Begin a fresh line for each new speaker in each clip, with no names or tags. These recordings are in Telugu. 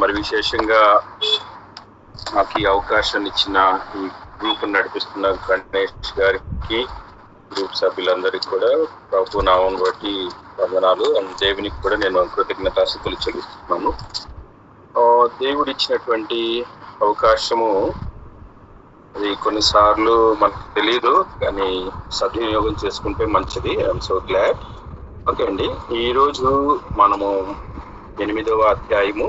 మరి విశేషంగా నాకు ఈ అవకాశాన్ని ఇచ్చిన ఈ గ్రూప్ నడిపిస్తున్న గణేష్ గారికి, గ్రూప్ సభ్యులందరికీ కూడా ప్రభు నామం బట్టి వందనాలు. దేవునికి కూడా నేను కృతజ్ఞతాస్తుతులు చెల్లిస్తున్నాను. దేవుడు ఇచ్చినటువంటి అవకాశము అది కొన్నిసార్లు మనకు తెలియదు, కానీ సద్వినియోగం చేసుకుంటే మంచిది. I'm so glad. ఓకే అండి, ఈరోజు మనము 8వ అధ్యాయము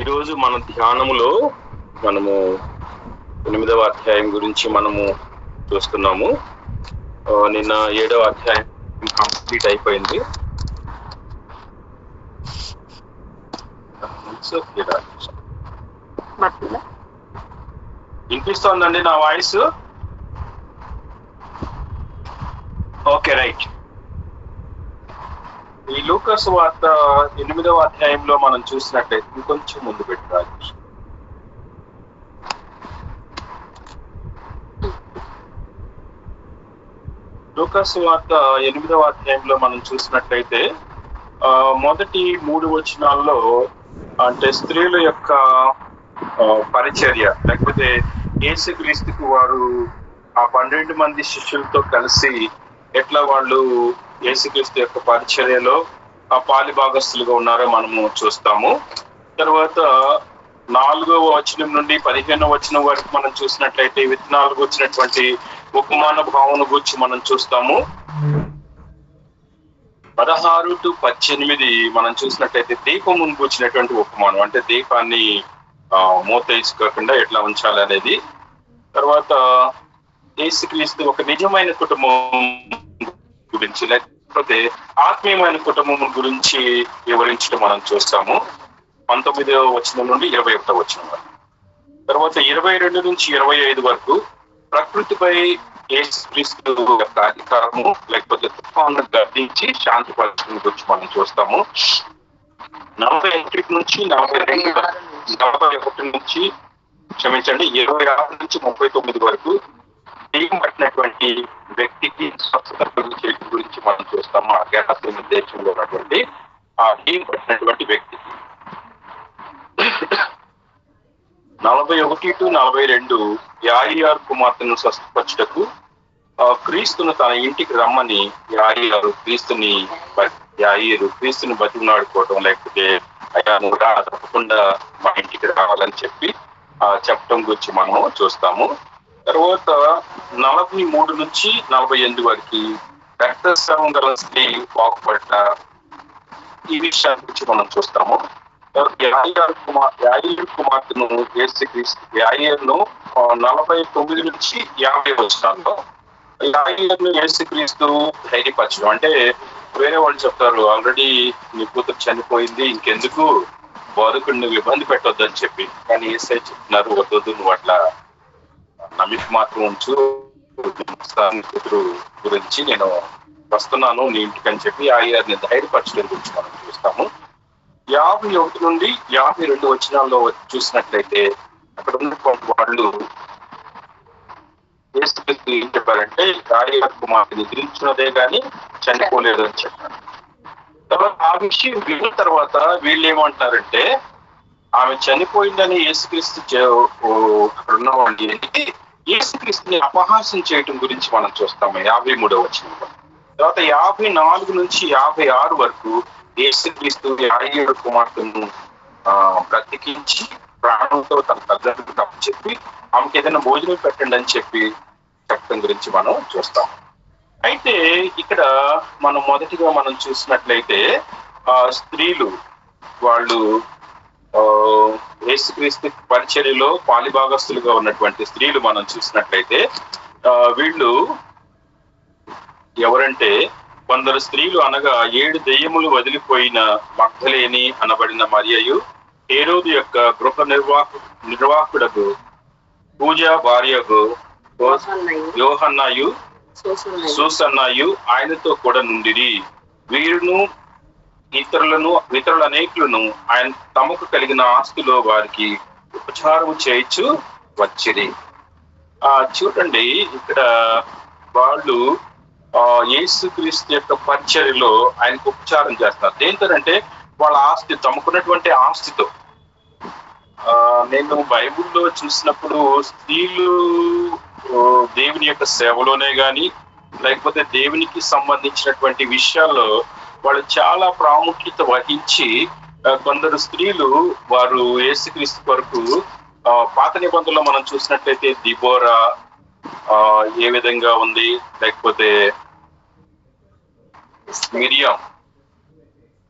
ఈరోజు మన ధ్యానములో మనము 8వ అధ్యాయం గురించి మనము చూస్తున్నాము. నిన్న 7వ అధ్యాయం కంప్లీట్ అయిపోయింది. వినిపిస్తోందండి నా వాయిస్? Okay, right. ఈ లూకాసు సువార్త 8వ అధ్యాయంలో మనం చూసినట్లయితే ఇంకొంచెం ముందు పెట్టాలి. లూకాసు సువార్త 8వ అధ్యాయంలో మనం చూసినట్లయితే మొదటి 3 వచనాల్లో అంటే స్త్రీల యొక్క పరిచర్య, లేకపోతే యేసుక్రీస్తుకు వారు ఆ 12 మంది శిష్యులతో కలిసి ఎట్లా వాళ్ళు యేసుక్రీస్తు యొక్క పరిచర్యలో ఆ పాలిభాగస్తులుగా ఉన్నారో మనము చూస్తాము. తర్వాత 4వ వచనం నుండి 15వ వచనం వరకు మనం చూసినట్లయితే విత్తనాలకు వచ్చినటువంటి ఉపమాన భావన గురించి మనం చూస్తాము. 16 to 18 మనం చూసినట్లయితే దీపం ముందుకు వచ్చినటువంటి ఉపమానం, అంటే దీపాన్ని మూతేసుకోకుండా ఎట్లా ఉంచాలి అనేది. తర్వాత యేసుక్రీస్తు ఒక నిజమైన కుటుంబం గురించి, లేకపోతే ఆత్మీయమైన కుటుంబం గురించి వివరించడం మనం చూస్తాము 19వ వచనం నుండి 21వ వచనం వరకు. తర్వాత 22 నుంచి 25 వరకు ప్రకృతిపై యేసుక్రీస్తు యొక్క అధికారము, లేకపోతే తుఫాను గర్దించి శాంతిపరచడం గురించి మనం చూస్తాము. 41 నుంచి 26 నుంచి 39 వరకు దెయ్యం పట్టినటువంటి వ్యక్తికి స్వస్థత గురించి మనం చూస్తాము. ఆ గెరాసేను దేశంలో ఉన్నటువంటి ఆ దెయ్యం పట్టినటువంటి వ్యక్తికి. 41 to 42 యాయిరు కుమార్తెను స్వస్థపరచుటకు క్రీస్తును తన ఇంటికి రమ్మని క్రీస్తుని బతిమలాడుకోవటం, లేకపోతే అయ్యా నువ్వు తప్పకుండా మా ఇంటికి రావాలని చెప్పటం గురించి మనము చూస్తాము. తర్వాత 43 నుంచి 48 వరకు రక్తస్రావం గల స్త్రీ బాగుపడ్డ ఈ విషయాల గురించి మనం చూస్తాము. యాయిరు కుమార్తెను యాయిరును 49 నుంచి 50 వచనాల్లో యాయిరును యేసుక్రీస్తు ధైర్యపరచడం. అంటే వేరే వాళ్ళు చెప్తారు, ఆల్రెడీ నీ కూతురు చనిపోయింది, ఇంకెందుకు బోధకుడిని నువ్వు ఇబ్బంది పెట్టొద్దని చెప్పి. కానీ యేసయ్య చెప్తున్నారు, వద్దు, నువ్వు అట్లా నమ్మిక మాత్రం ఉంచు, కూతురు గురించి నేను వస్తున్నాను నీ ఇంటికి అని చెప్పి యాయిరుని ధైర్యపరచడం గురించి మనం చూస్తాము. 51 నుండి 52 వచనాల్లో చూసినట్లయితే అక్కడ ఉన్నటువంటి వాళ్ళు యేసుక్రీస్తు ఏం చెప్పారంటే యాయిరు కుమార్తెని నిద్రించినదే గాని చనిపోలేదు అని చెప్పారు. తర్వాత ఆ విషయం విన్న తర్వాత వీళ్ళు ఏమంటారంటే ఆమె చనిపోయిందని యేసుక్రీస్తు అక్కడ ఉన్న వాళ్ళు యేసుక్రీస్తుని అపహాసం చేయటం గురించి మనం చూస్తాము 53వ వచనంలో. తర్వాత 54 నుంచి 56 వరకు యేసుక్రీస్తు యాయిరు కుమార్తెను బ్రతికించి ప్రాణంతో తన తల్లిదండ్రులకు అప్పచెప్పి ఆమెకి ఏదైనా భోజనం పెట్టండి అని చెప్పడం గురించి మనం చూస్తాం. అయితే ఇక్కడ మనం మొదటిగా మనం చూసినట్లయితే స్త్రీలు వాళ్ళు యేసుక్రీస్తు పరిచర్యలో పాలిభాగస్తులుగా ఉన్నటువంటి స్త్రీలు మనం చూసినట్లయితే వీళ్ళు ఎవరంటే కొందరు స్త్రీలు అనగా 7 దెయ్యములు వదిలిపోయిన మగ్దలేని అనబడిన మరియయు, హేరోదు యొక్క గృహ నిర్వాహకుడకు పూజా భార్యకు యోహన్నయు సూసన్నయు ఆయనతో కూడా నుండిరి. వీరును ఇతరుల అనేకులను ఆయన తమకు కలిగిన ఆస్తిలో వారికి ఉపచారము చేయించు వచ్చిరి. చూడండి, ఇక్కడ వాళ్ళు యేసుక్రీస్తు యొక్క పరిచర్యలో ఆయనకు ఉపచారం చేస్తున్నారు. దేంతోనంటే వాళ్ళ ఆస్తి, తమకున్నటువంటి ఆస్తితో. నేను బైబిల్లో చూసినప్పుడు స్త్రీలు దేవుని యొక్క సేవలోనే గాని, లేకపోతే దేవునికి సంబంధించినటువంటి విషయాల్లో వాళ్ళు చాలా ప్రాముఖ్యత వహించి, కొందరు స్త్రీలు వారు యేసుక్రీస్తు కొరకు పాత నిబంధనలో మనం చూసినట్లయితే దిబోరా ఏ విధంగా ఉంది, లేకపోతే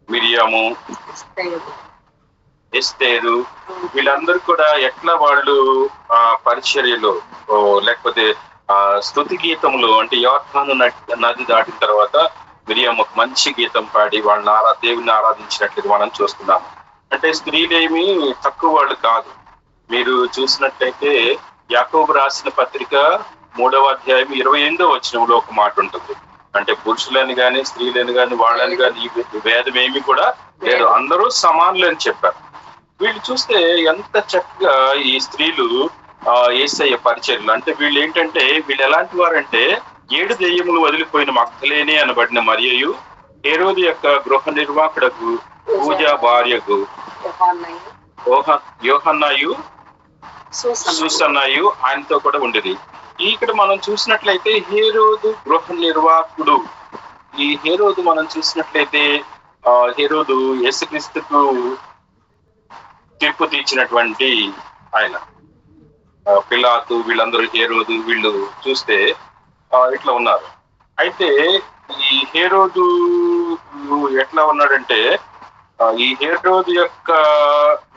మిరియాము, ఎస్తేరు, వీళ్ళందరూ కూడా ఎట్లా వాళ్ళు పరిచర్యలో లేకపోతే స్తుతి గీతంలో, అంటే యోర్దాను నది దాటిన తర్వాత మిరియాం ఒక మంచి గీతం పాడి వాళ్ళని దేవుని ఆరాధించినట్లయితే మనం చూస్తున్నాము. అంటే స్త్రీలేమి తక్కువ వాళ్ళు కాదు. మీరు చూసినట్లయితే యాకోబు రాసిన పత్రిక 3వ అధ్యాయం 28వ వచనంలో ఒక మాట ఉంటుంది. అంటే పురుషులని గాని స్త్రీలని గాని వాళ్ళని గాని ఈ భేదం ఏమి కూడా లేదు, అందరూ సమానులు అని చెప్పారు. వీళ్ళు చూస్తే ఎంత చక్కగా ఈ స్త్రీలు యేసయ్య పరిచర్యలు, అంటే వీళ్ళు ఏంటంటే వీళ్ళు ఎలాంటి వారంటే 7 దెయ్యములు వదిలిపోయిన మగ్దలేనే అనబడిన మరియయు, హేరోదు యొక్క గృహ నిర్వాహకుడకు పూజా భార్యకు యోహన్నయు సూసన్నయు ఆయనతో కూడా ఉండేది. ఇక్కడ మనం చూసినట్లయితే హేరోదు గృహ నిర్వాహకుడు. ఈ హేరోదు మనం చూసినట్లయితే హేరోదు యేసుక్రీస్తుకు తీర్పు తీర్చినటువంటి ఆయన. పిలాతు, వీళ్ళందరూ హేరోదు, వీళ్ళు చూస్తే ఇట్లా ఉన్నారు. అయితే ఈ హేరోదు ఎట్లా ఉన్నాడంటే, ఈ హేరోదు యొక్క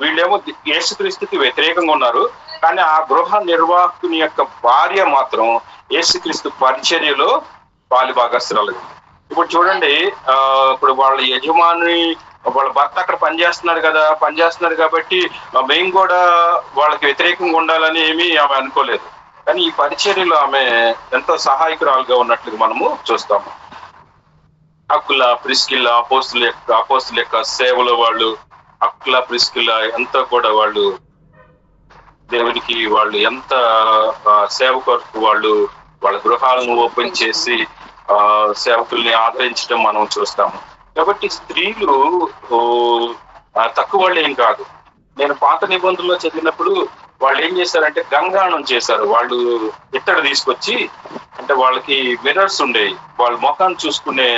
వీళ్ళేమో యేసుక్రీస్తుకి వ్యతిరేకంగా ఉన్నారు, కానీ ఆ గృహ నిర్వాహకుని యొక్క భార్య మాత్రం యేసుక్రీస్తు పరిచర్యలో పాలిభాగస్తురాలు. ఇప్పుడు చూడండి, ఇప్పుడు వాళ్ళ యజమాని, వాళ్ళ భర్త అక్కడ పనిచేస్తున్నారు కాబట్టి మేము కూడా వాళ్ళకి వ్యతిరేకంగా ఉండాలని ఏమీ ఆమె అనుకోలేదు. కానీ ఈ పరిచర్యలో ఆమె ఎంతో సహాయకురాలుగా ఉన్నట్లుగా మనము చూస్తాము. అక్కుల, ప్రిస్కిల్లా, అపోస్తుల యొక్క సేవలో వాళ్ళు, అక్కుల, ప్రిస్కిల్లా ఎంతో కూడా వాళ్ళు దేవునికి వాళ్ళు ఎంత సేవ కొరకు వాళ్ళు వాళ్ళ గృహాలను ఓపెన్ చేసి సేవకుల్ని ఆదరించడం మనం చూస్తాము. కాబట్టి స్త్రీలు తక్కువ వాళ్ళు ఏం కాదు. నేను పాత నిబంధనలో చదివినప్పుడు వాళ్ళు ఏం చేశారంటే గంగాణం చేశారు. వాళ్ళు ఇత్తడి తీసుకొచ్చి, అంటే వాళ్ళకి మిర్రర్స్ ఉండేవి, వాళ్ళ ముఖాన్ని చూసుకునే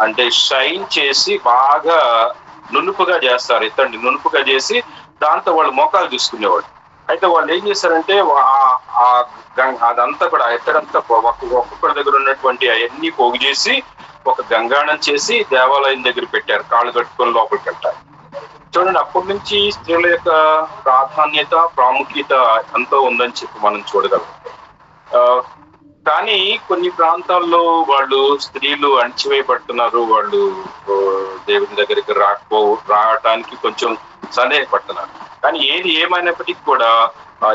అంటే షైన్ చేసి బాగా నునుపుగా చేస్తారు. ఇత్తడిని నునుపుగా చేసి దాంతో వాళ్ళు మోకాలు చూసుకునేవాడు. అయితే వాళ్ళు ఏం చేశారంటే అదంతా కూడా ఎక్కడంతా ఒక్కొక్కరి దగ్గర ఉన్నటువంటి అవన్నీ పోగు చేసి ఒక గంగాణం చేసి దేవాలయం దగ్గర పెట్టారు, కాళ్ళు కట్టుకొని లోపలికి వెళ్ళారు. చూడండి, అప్పటి నుంచి స్త్రీల యొక్క ప్రాధాన్యత, ప్రాముఖ్యత ఎంతో ఉందని చెప్పి మనం చూడగలం. కానీ కొన్ని ప్రాంతాల్లో వాళ్ళు స్త్రీలు అణచివేయబడుతున్నారు. వాళ్ళు దేవుని దగ్గరికి రావటానికి కొంచెం సందేహపడుతున్నారు. కానీ ఏది ఏమైనప్పటికీ కూడా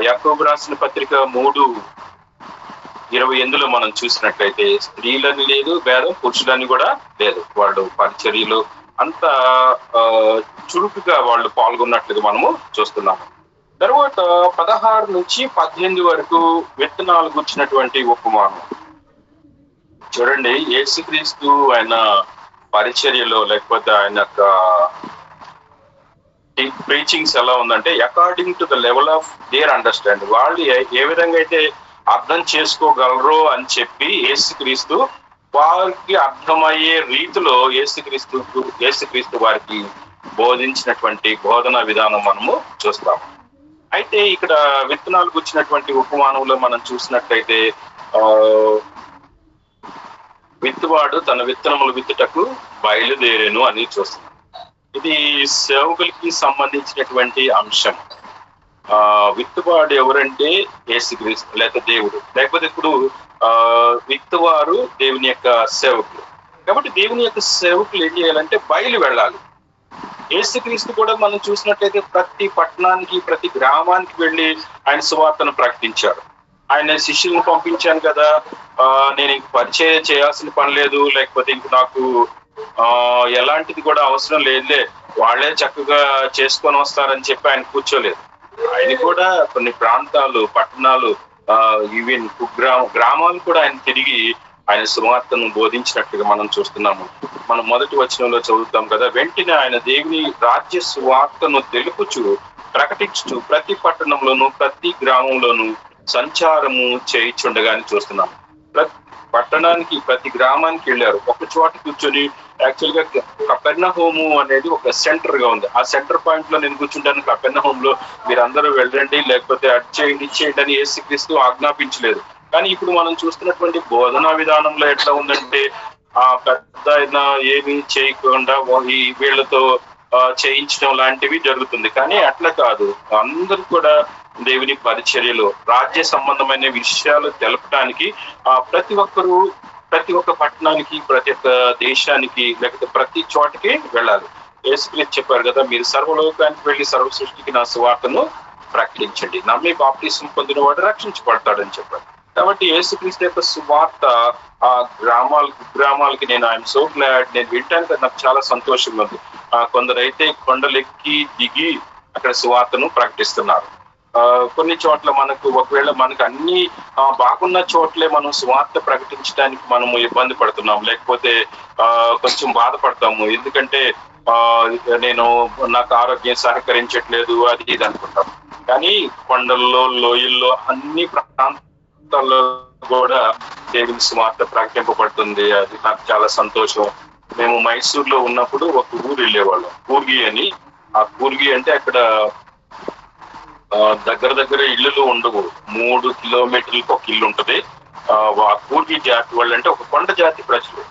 యాకోబు రాసిన పత్రిక 3:28లో మనం చూసినట్లయితే స్త్రీలని లేదు భేదం, పురుషులని కూడా లేదు. వాళ్ళు పరిచర్యలు అంత చురుకుగా వాళ్ళు పాల్గొన్నట్లుగా మనము చూస్తున్నాము. తర్వాత 16 నుంచి 18 వరకు విత్తనాలు గుర్చినటువంటి ఉపమానం చూడండి. యేసుక్రీస్తు ఆయన పరిచర్యలో, లేకపోతే ఆయన యొక్క ప్రీచింగ్స్ ఎలా ఉందంటే, according to the level of their understanding, వాళ్ళు ఏ విధంగా అయితే అర్థం చేసుకోగలరో అని చెప్పి యేసుక్రీస్తు వారికి అర్థమయ్యే రీతిలో యేసుక్రీస్తు వారికి బోధించినటువంటి బోధనా విధానం మనము చూస్తాము. అయితే ఇక్కడ విత్తనాలకు వచ్చినటువంటి ఉపమానంలో మనం చూసినట్లయితే విత్తువాడు తన విత్తనములు విత్తుటకు బయలుదేరేను అని చూస్తాం. ఇది సేవకులకి సంబంధించినటువంటి అంశం. విత్తువాడు ఎవరంటే యేసుక్రీస్తు, లేకపోతే దేవుడు, లేకపోతే ఇప్పుడు విత్తువారు దేవుని యొక్క సేవకులు. కాబట్టి దేవుని యొక్క సేవకులు ఏం చేయాలంటే బయలు వెళ్ళాలి. యేసుక్రీస్తు కూడా మనం చూసినట్లయితే ప్రతి పట్టణానికి, ప్రతి గ్రామానికి వెళ్ళి ఆయన సువార్తను ప్రకటించారు. ఆయన శిష్యులను పంపించాను కదా, నేను ఇంక పరిచయం చేయాల్సిన పని లేదు, లేకపోతే ఇంక నాకు ఎలాంటిది కూడా అవసరం లేదులే, వాళ్ళే చక్కగా చేసుకొని వస్తారని చెప్పి ఆయన కూర్చోలేదు. ఆయన కూడా కొన్ని ప్రాంతాలు, పట్టణాలు ఈవెన్ గ్రామాలు కూడా ఆయన తిరిగి ఆయన సువార్తను బోధించినట్టుగా మనం చూస్తున్నాము. మనం మొదటి వచనంలో చదువుతాం కదా, వెంటనే ఆయన దేవుని రాజ్య సువార్తను తెలుపుచు ప్రకటించుచు ప్రతి పట్టణంలోను ప్రతి గ్రామంలోను సంచారము చేయించుండగా అని చూస్తున్నాం. ప్రతి పట్టణానికి ప్రతి గ్రామానికి వెళ్ళారు. ఒక చోట కూర్చొని, యాక్చువల్ గా కపెర్నహూము అనేది ఒక సెంటర్ గా ఉంది. ఆ సెంటర్ పాయింట్ లో నేను కూర్చుంటాను. కపెర్నహూమ్ లో మీరందరూ వెళ్ళండి, లేకపోతే అది చేయండి ఇచ్చేయండి అని యేసుక్రీస్తు ఆజ్ఞాపించలేదు. కానీ ఇప్పుడు మనం చూస్తున్నటువంటి బోధనా విధానంలో ఎట్లా ఉందంటే, ఆ పెద్ద ఆయన ఏమీ చేయకుండా ఈ వీళ్ళతో చేయించడం లాంటివి జరుగుతుంది. కానీ అట్లా కాదు, అందరూ కూడా దేవుని పరిచర్యలో రాజ్య సంబంధమైన విషయాలు తెలపడానికి ప్రతి ఒక్క పట్టణానికి, ప్రతి ఒక్క దేశానికి, లేకపోతే ప్రతి చోటకి వెళ్ళాలి. యేసుక్రీస్తు చెప్పారు కదా, మీరు సర్వలోకానికి వెళ్ళి సర్వ సృష్టికి నా సువార్తను ప్రకటించండి, నమ్మి బాప్తిసం పొందిన వాడు రక్షించబడతాడని చెప్పారు. కాబట్టి యేసుక్రీస్తు యొక్క సువార్త ఆ గ్రామాలకి నేను ఐఎమ్ సో గ్లాడ్, నేను వినటానికి నాకు చాలా సంతోషంగా ఉంది. కొందరైతే కొండలెక్కి దిగి అక్కడ సువార్తను ప్రకటిస్తున్నారు. కొన్ని చోట్ల ఒకవేళ మనకు అన్ని బాగున్న చోట్లే మనం సువార్త ప్రకటించడానికి మనము ఇబ్బంది పడుతున్నాం, లేకపోతే కొంచెం బాధపడతాము. ఎందుకంటే నాకు ఆరోగ్యం సహకరించట్లేదు అది ఇది అనుకుంటాం. కానీ కొండల్లో, లోయల్లో, అన్ని ప్రాంతాల్లో కూడా దేవుని సువార్త ప్రకటింపబడుతుంది. అది నాకు చాలా సంతోషం. మేము మైసూర్లో ఉన్నప్పుడు ఒక ఊరు వెళ్ళేవాళ్ళం, కూర్గి అని. ఆ కూర్గి అంటే అక్కడ దగ్గర ఇళ్ళు ఉండవు. 3 కిలోమీటర్లకు ఒక ఇల్లు ఉంటది. ఆ కూర్గి జాతి వాళ్ళు అంటే ఒక కొండ జాతి ప్రజలు.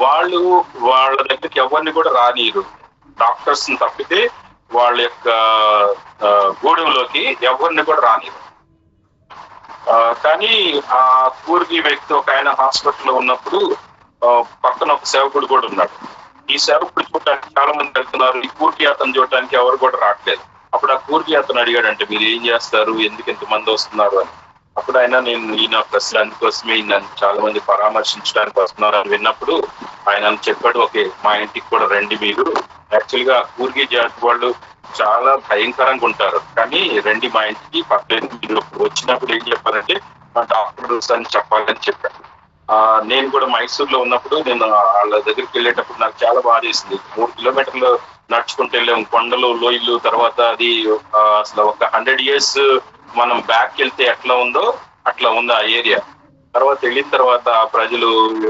వాళ్ళ దగ్గరికి ఎవరిని కూడా రానియరు, డాక్టర్స్ ని తప్పితే వాళ్ళ యొక్క గూడెంలోకి ఎవరిని కూడా రానియరు. కానీ ఆ కూర్గి వ్యక్తి ఒక ఆయన హాస్పిటల్లో ఉన్నప్పుడు పక్కన ఒక సేవకుడు కూడా ఉన్నాడు. ఈ సేవకుడు చూడటానికి చాలా మంది వెళ్తున్నారు, ఈ కూర్గి అతను చూడటానికి ఎవరు కూడా రావట్లేదు. అప్పుడు ఆ కూర్గి అతను అడిగాడంటే, మీరు ఏం చేస్తారు, ఎందుకు ఇంతమంది వస్తున్నారు అని. అప్పుడు ఆయన, ఈయన ప్రశ్న అందుకోసమే నన్ను చాలా మంది పరామర్శించడానికి వస్తున్నారు అని విన్నప్పుడు ఆయన చెప్పాడు, ఓకే మా ఇంటికి కూడా రండి మీరు. యాక్చువల్ గా కూర్గి జాతి వాళ్ళు చాలా భయంకరంగా ఉంటారు, కానీ రండి మా ఇంటికి, పక్కన మీరు వచ్చినప్పుడు ఏం చెప్పారంటే మా డాక్టర్స్ అని చెప్పాలని చెప్పారు. నేను కూడా మైసూర్లో ఉన్నప్పుడు నేను వాళ్ళ దగ్గరికి వెళ్ళేటప్పుడు నాకు చాలా బాధ వేసింది. 3 కిలోమీటర్లు నడుచుకుంటూ వెళ్ళాము, కొండలు, లోయలు. తర్వాత అది అసలు ఒక 100 years మనం బ్యాక్ వెళ్తే ఎట్లా ఉందో అట్లా ఉంది ఆ ఏరియా. తర్వాత వెళ్ళిన తర్వాత ప్రజలు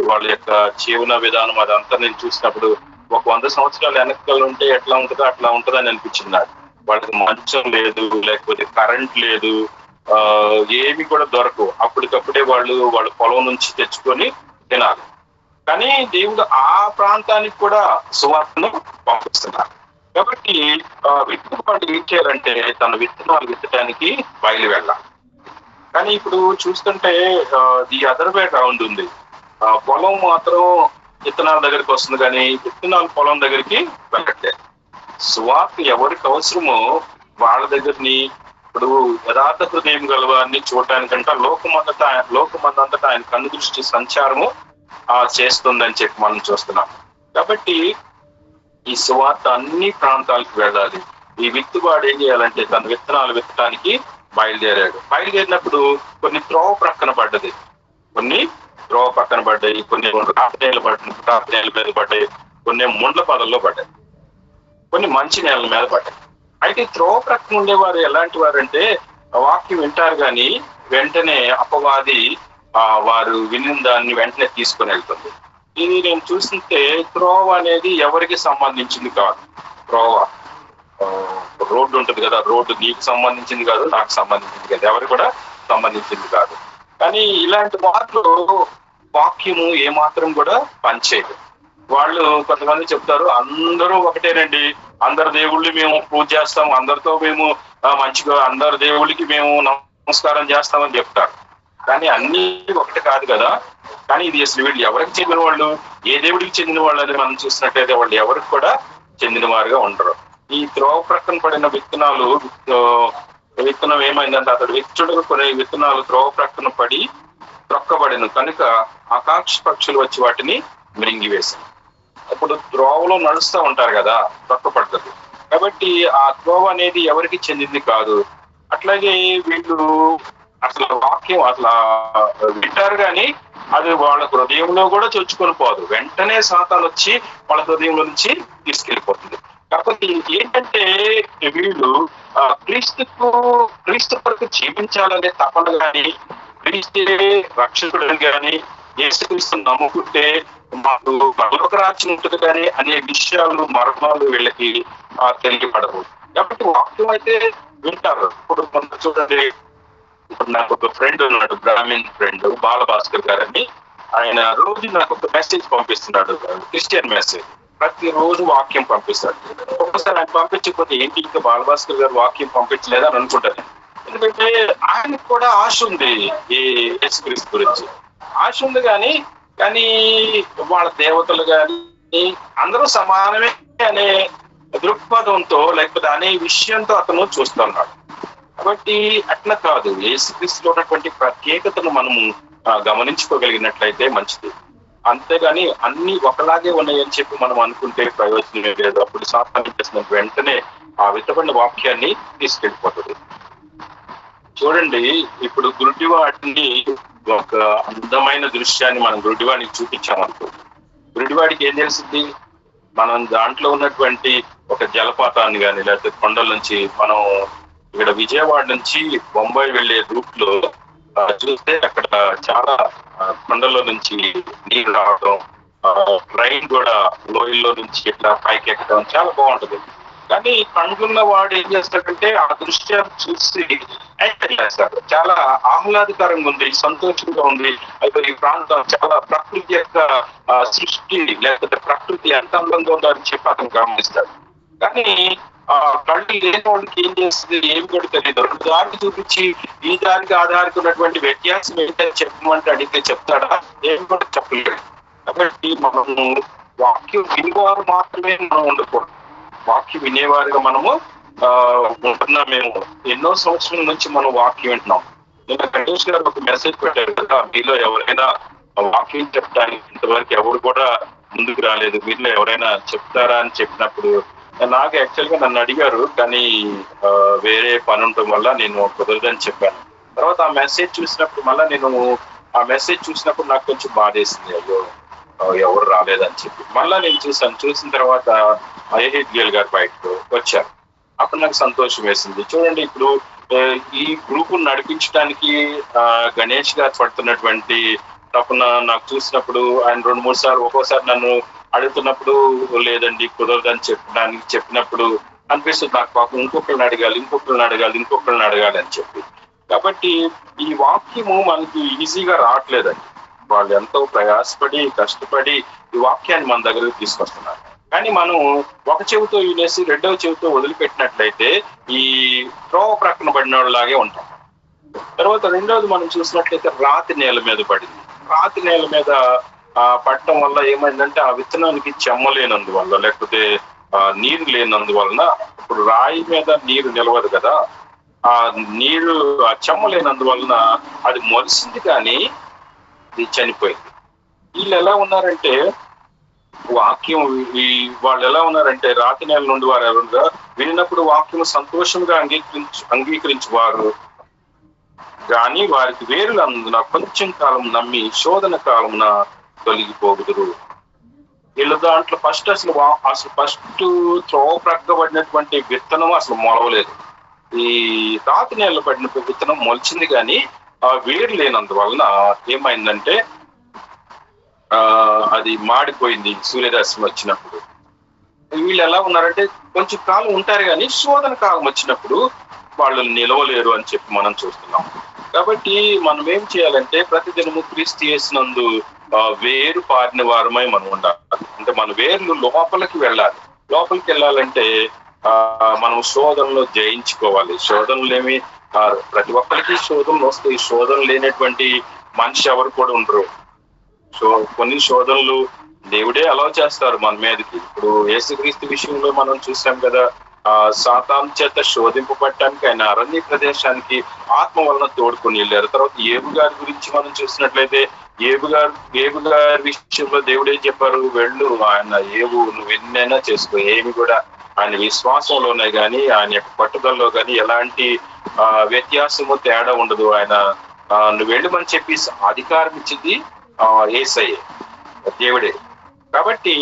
వాళ్ళ యొక్క జీవన విధానం అదంతా నేను చూసినప్పుడు ఒక 100 సంవత్సరాలు వెనకాల ఉంటే ఎట్లా ఉంటుందో అట్లా ఉంటుందని అనిపించింది నాకు. వాళ్ళకి మంచం లేదు, లేకపోతే కరెంట్ లేదు, ఏమి కూడా దొరకవు. అప్పటికప్పుడే వాళ్ళ పొలం నుంచి తెచ్చుకొని తినాలి. కానీ దేవుడు ఆ ప్రాంతానికి కూడా సువార్తను పంపిస్తున్నారు. కాబట్టి విత్తనవాడు ఏం చేయాలంటే తన విత్తనాలు విత్తడానికి బయలు వెళ్ళాలి. కానీ ఇప్పుడు చూస్తుంటే ది అదర్ వే రౌండ్ ఉంది. పొలం మాత్రం విత్తనాల దగ్గరికి వస్తుంది, కానీ విత్తనాలు పొలం దగ్గరికి వెళ్ళట్లేదు. సువార్త ఎవరికి అవసరమో వాళ్ళ దగ్గరని, ఇప్పుడు యథార్థ హృదయం గలవాన్ని చూడటానికంటే లోకమందంతటా ఆయన కన్ను దృష్టి సంచారము చేస్తుందని చెప్పి మనం చూస్తున్నాం. కాబట్టి ఈ సువార్త అన్ని ప్రాంతాలకు వెళ్ళాలి. ఈ విత్తువాడు ఏం చేయాలంటే తన విత్తనాలు విత్తడానికి బయలుదేరినప్పుడు కొన్ని త్రోవ ప్రక్కన పడ్డాయి, కొన్ని రాతి నేల మీద పడ్డాయి, కొన్ని ముండ్ల పొదల్లో పడ్డాయి, కొన్ని మంచి నేలల మీద పడ్డాయి. అయితే త్రోవ ప్రక్కన ఉండేవారు ఎలాంటి వారంటే వాక్యం వింటారు, కానీ వెంటనే అపవాది వారు విన్న దాన్ని వెంటనే తీసుకొని వెళ్తుంది. ఇది నేను చూస్తుంటే త్రోవ అనేది ఎవరికి సంబంధించింది కాదు. త్రోవ రోడ్డు ఉంటుంది కదా, రోడ్డు నీకు సంబంధించింది కాదు, నాకు సంబంధించింది కాదు, ఎవరికి కూడా సంబంధించింది కాదు. కానీ ఇలాంటి మాటలు వాక్యము ఏమాత్రం కూడా పనిచేయదు. వాళ్ళు కొంతమంది చెప్తారు, అందరూ ఒకటేనండి, అందరి దేవుళ్ళని మేము పూజ చేస్తాం, అందరితో మేము మంచిగా అందరి దేవుళ్ళకి మేము నమస్కారం చేస్తామని చెప్తారు. కానీ అన్ని ఒకటి కాదు కదా. కానీ ఇది అసలు వీళ్ళు ఎవరికి చెందిన వాళ్ళు, ఏ దేవుడికి చెందిన వాళ్ళు అని మనం చూసినట్టయితే వాళ్ళు ఎవరికి కూడా చెందిన వారుగా ఉండరు. ఈ త్రోవ ప్రక్కన పడిన విత్తనం ఏమైందంటే అతడు విత్తుడుగా కొన్ని విత్తనాలు త్రోవ ప్రక్కన పడి త్రొక్కబడిన కనుక ఆకాంక్ష పక్షులు వచ్చి వాటిని మృంగివేశాయి. ఇప్పుడు త్రోవలో నడుస్తూ ఉంటారు కదా, త్రొక్కపడుతుంది. కాబట్టి ఆ త్రోవ అనేది ఎవరికి చెందింది కాదు. అట్లాగే వీళ్ళు అసలు వాక్యం అసలు వింటారు కానీ అది వాళ్ళ హృదయంలో కూడా చొచ్చుకొని పోదు. వెంటనే సాతాను వచ్చి వాళ్ళ హృదయంలో నుంచి తీసుకెళ్లిపోతుంది. కాబట్టి ఏంటంటే వీళ్ళు క్రీస్తు కొరకు జీవించాలనే తపన గాని, క్రీస్తే రక్షకుడని గాని, యేసుక్రీస్తు నమ్ముకుంటే మాకు పరలోక రాజ్యం ఉంటుంది కానీ అనే విషయాలు మర్మాలు వీళ్ళకి తెలియపడవు. కాబట్టి వాక్యం అయితే వింటారు. ఇప్పుడు కొంత చూడండి, ఇప్పుడు నాకు ఒక ఫ్రెండ్ ఉన్నాడు, బ్రాహ్మణ్ ఫ్రెండ్ బాలభాస్కర్ గారు అని. ఆయన రోజు నాకు ఒక మెసేజ్ పంపిస్తున్నాడు, క్రిస్టియన్ మెసేజ్. ప్రతిరోజు వాక్యం పంపిస్తాడు. ఒక్కసారి ఆయన పంపించకపోతే ఏంటి ఇంకా బాలభాస్కర్ గారు వాక్యం పంపించలేదని అనుకుంటాను. ఎందుకంటే ఆయనకు కూడా ఆశ ఉంది ఈ యేసుక్రీస్తు గురించి, ఆశ ఉంది. కానీ వాళ్ళ దేవతలు కానీ అందరూ సమానమే అనే దృక్పథంతో, లేకపోతే అనే విషయంతో అతను చూస్తున్నాడు. కాబట్టి అట్లా కాదు, యేసుక్రీస్తులో ఉన్నటువంటి ప్రత్యేకతను మనము గమనించుకోగలిగినట్లయితే మంచిది. అంతేగాని అన్ని ఒకలాగే ఉన్నాయని చెప్పి మనం అనుకుంటే ప్రయోజనమే లేదు. అప్పుడు సాతాను చేసిన వెంటనే ఆ విత్తబడిన వాక్యాన్ని తీసుకెళ్ళిపోతుంది. చూడండి, ఇప్పుడు గురుడివాడిని ఒక అందమైన దృశ్యాన్ని మనం గురుడివాడికి చూపించామనుకో, గురుడివాడికి ఏం తెలిసింది? మనం దాంట్లో ఉన్నటువంటి ఒక జలపాతాన్ని కానీ, లేకపోతే కొండల నుంచి, మనం ఇక్కడ విజయవాడ నుంచి బొంబాయి వెళ్లే రూట్ లో చూస్తే అక్కడ చాలా కొండల్లో నుంచి నీరు రావడం, ట్రైన్ కూడా లోయల్లో నుంచి ఇట్లా పైకి ఎక్కడం చాలా బాగుంటది. కానీ కండ్లున్న వాడు ఏం చేస్తాడంటే ఆ దృశ్యాన్ని చూసి ఎంజాయ్ చేస్తాడు. చాలా ఆహ్లాదకరంగా ఉంది, సంతోషంగా ఉంది, అయితే ఈ ప్రాంతం చాలా ప్రకృతి యొక్క సృష్టి, లేకపోతే ప్రకృతి ఎంత అందంగా ఉందో అని చెప్పి అతను గమనిస్తాడు. కానీ కళ్ళు లేని వాడికి ఏం చేస్తుంది, ఏమి కూడా తెలియదు. రెండు దారికి చూపించి ఈ దానికి ఆధారికి ఉన్నటువంటి వ్యత్యాసం ఏంటని చెప్పమంటే అడిగితే చెప్తాడా? ఏమి కూడా చెప్పలేడు. కాబట్టి మనము వాక్యం వినేవారు మాత్రమే మనం ఉండకూడదు. వాక్యం వినేవారుగా మనము ఉంటున్నాం. మేము ఎన్నో సంవత్సరాల నుంచి మనం వాక్యం వింటున్నాం. నిన్న గణేష్ గారు ఒక మెసేజ్ పెట్టారు కదా, మీలో ఎవరైనా వాక్యం చెప్పడానికి ఇంతవరకు ఎవరు కూడా ముందుకు రాలేదు, మీలో ఎవరైనా చెప్తారా అని చెప్పినప్పుడు నాకు యాక్చువల్ గా నన్ను అడిగారు, కానీ వేరే పని ఉండటం వల్ల నేను కుదరదని చెప్పాను. తర్వాత ఆ మెసేజ్ చూసినప్పుడు నాకు కొంచెం బాధేసింది, అయ్యో ఎవరు రాలేదని చెప్పి. మళ్ళా నేను చూసిన తర్వాత ఐహెచ్ఎల్ గారు బయటకు వచ్చారు. అప్పుడు నాకు సంతోషం వేసింది. చూడండి, ఇప్పుడు ఈ గ్రూప్ నడిపించడానికి గణేష్ గారు పడుతున్నటువంటి తపన నాకు చూసినప్పుడు, ఆయన 2-3 సార్లు ఒక్కోసారి నన్ను అడుగుతున్నప్పుడు లేదండి కుదరదని చెప్పినప్పుడు అనిపిస్తుంది నాకు, పాపం ఇంకొకరిని అడగాలి అని చెప్పి. కాబట్టి ఈ వాక్యము మనకి ఈజీగా రావట్లేదండి. వాళ్ళు ఎంతో ప్రయాసపడి కష్టపడి ఈ వాక్యాన్ని మన దగ్గరకు తీసుకొస్తున్నారు. కానీ మనం ఒక చెవితో వినేసి రెండవ చెవితో వదిలిపెట్టినట్లయితే ఈ త్రోవ ప్రక్కన పడిన వాళ్ళలాగే ఉంటాం. తర్వాత రెండవది మనం చూసినట్లయితే రాతి నేల మీద పడింది. రాతి నేల మీద పడటం వల్ల ఏమైందంటే ఆ విత్తనానికి చెమ్మ లేనందువల్ల, లేకపోతే నీరు లేనందువలన, ఇప్పుడు రాయి మీద నీరు నిలవదు కదా, ఆ నీరు చెమ్మ లేనందువలన అది మొలిసింది కానీ ఇది చనిపోయింది. వీళ్ళు ఎలా ఉన్నారంటే వాళ్ళు ఎలా ఉన్నారంటే రాతి నేల నుండి వారు ఎవరుగా వినినప్పుడు వాక్యం సంతోషంగా అంగీకరించేవారు కానీ వారికి వేరులందున కొంచెం కాలం నమ్మి శోధన కాలమున తొలగిపోగుదురు. వీళ్ళు దాంట్లో ఫస్ట్ త్రోవ ప్రక్కబడినటువంటి విత్తనం అసలు మొలవలేదు. ఈ రాతి నేల పడిన విత్తనం మొలిచింది కానీ ఆ వేరు లేనందువలన ఏమైందంటే అది మాడిపోయింది సూర్యరశ్మి వచ్చినప్పుడు. వీళ్ళు ఎలా ఉన్నారంటే కొంచెం కాలం ఉంటారు కానీ శోధన కాలం వచ్చినప్పుడు వాళ్ళు నిలవలేరు అని చెప్పి మనం చూస్తున్నాం. కాబట్టి మనం ఏం చేయాలంటే ప్రతిదినము క్రీస్తు యేసునందు వేరు పారిన వారమై మనం ఉండాలి. అంటే మన వేర్లు లోపలికి వెళ్ళాలంటే మనం శోధనలో జయించుకోవాలి. శోధనలు ప్రతి ఒక్కరికి శోధనలు వస్తాయి. శోధనలు లేనటువంటి మనిషి ఎవరు కూడా ఉండరు. కొన్ని శోధనలు దేవుడే అలౌ చేస్తారు మన మీదకి. ఇప్పుడు యేసుక్రీస్తు విషయంలో మనం చూసాం కదా, సాతాను చేత శోధింపబడటానికి ఆయన అరణ్య ప్రదేశానికి ఆత్మ వలన తోడుకొని వెళ్ళారు. తర్వాత ఏబు గారి గురించి మనం చూసినట్లయితే ఏబు గారి విషయంలో దేవుడే చెప్పారు, వెళ్ళు ఆయన నువ్వు ఎన్నైనా చేసుకో, ఏమి కూడా ఆయన విశ్వాసంలోనే గాని, ఆయన యొక్క పట్టుదలలో గాని ఎలాంటి వ్యత్యాసము తేడా ఉండదు. ఆయన నువ్వు వెళ్ళమని చెప్పి అధికారం ఇచ్చింది యేసయ్యే, దేవుడే. కాబట్టి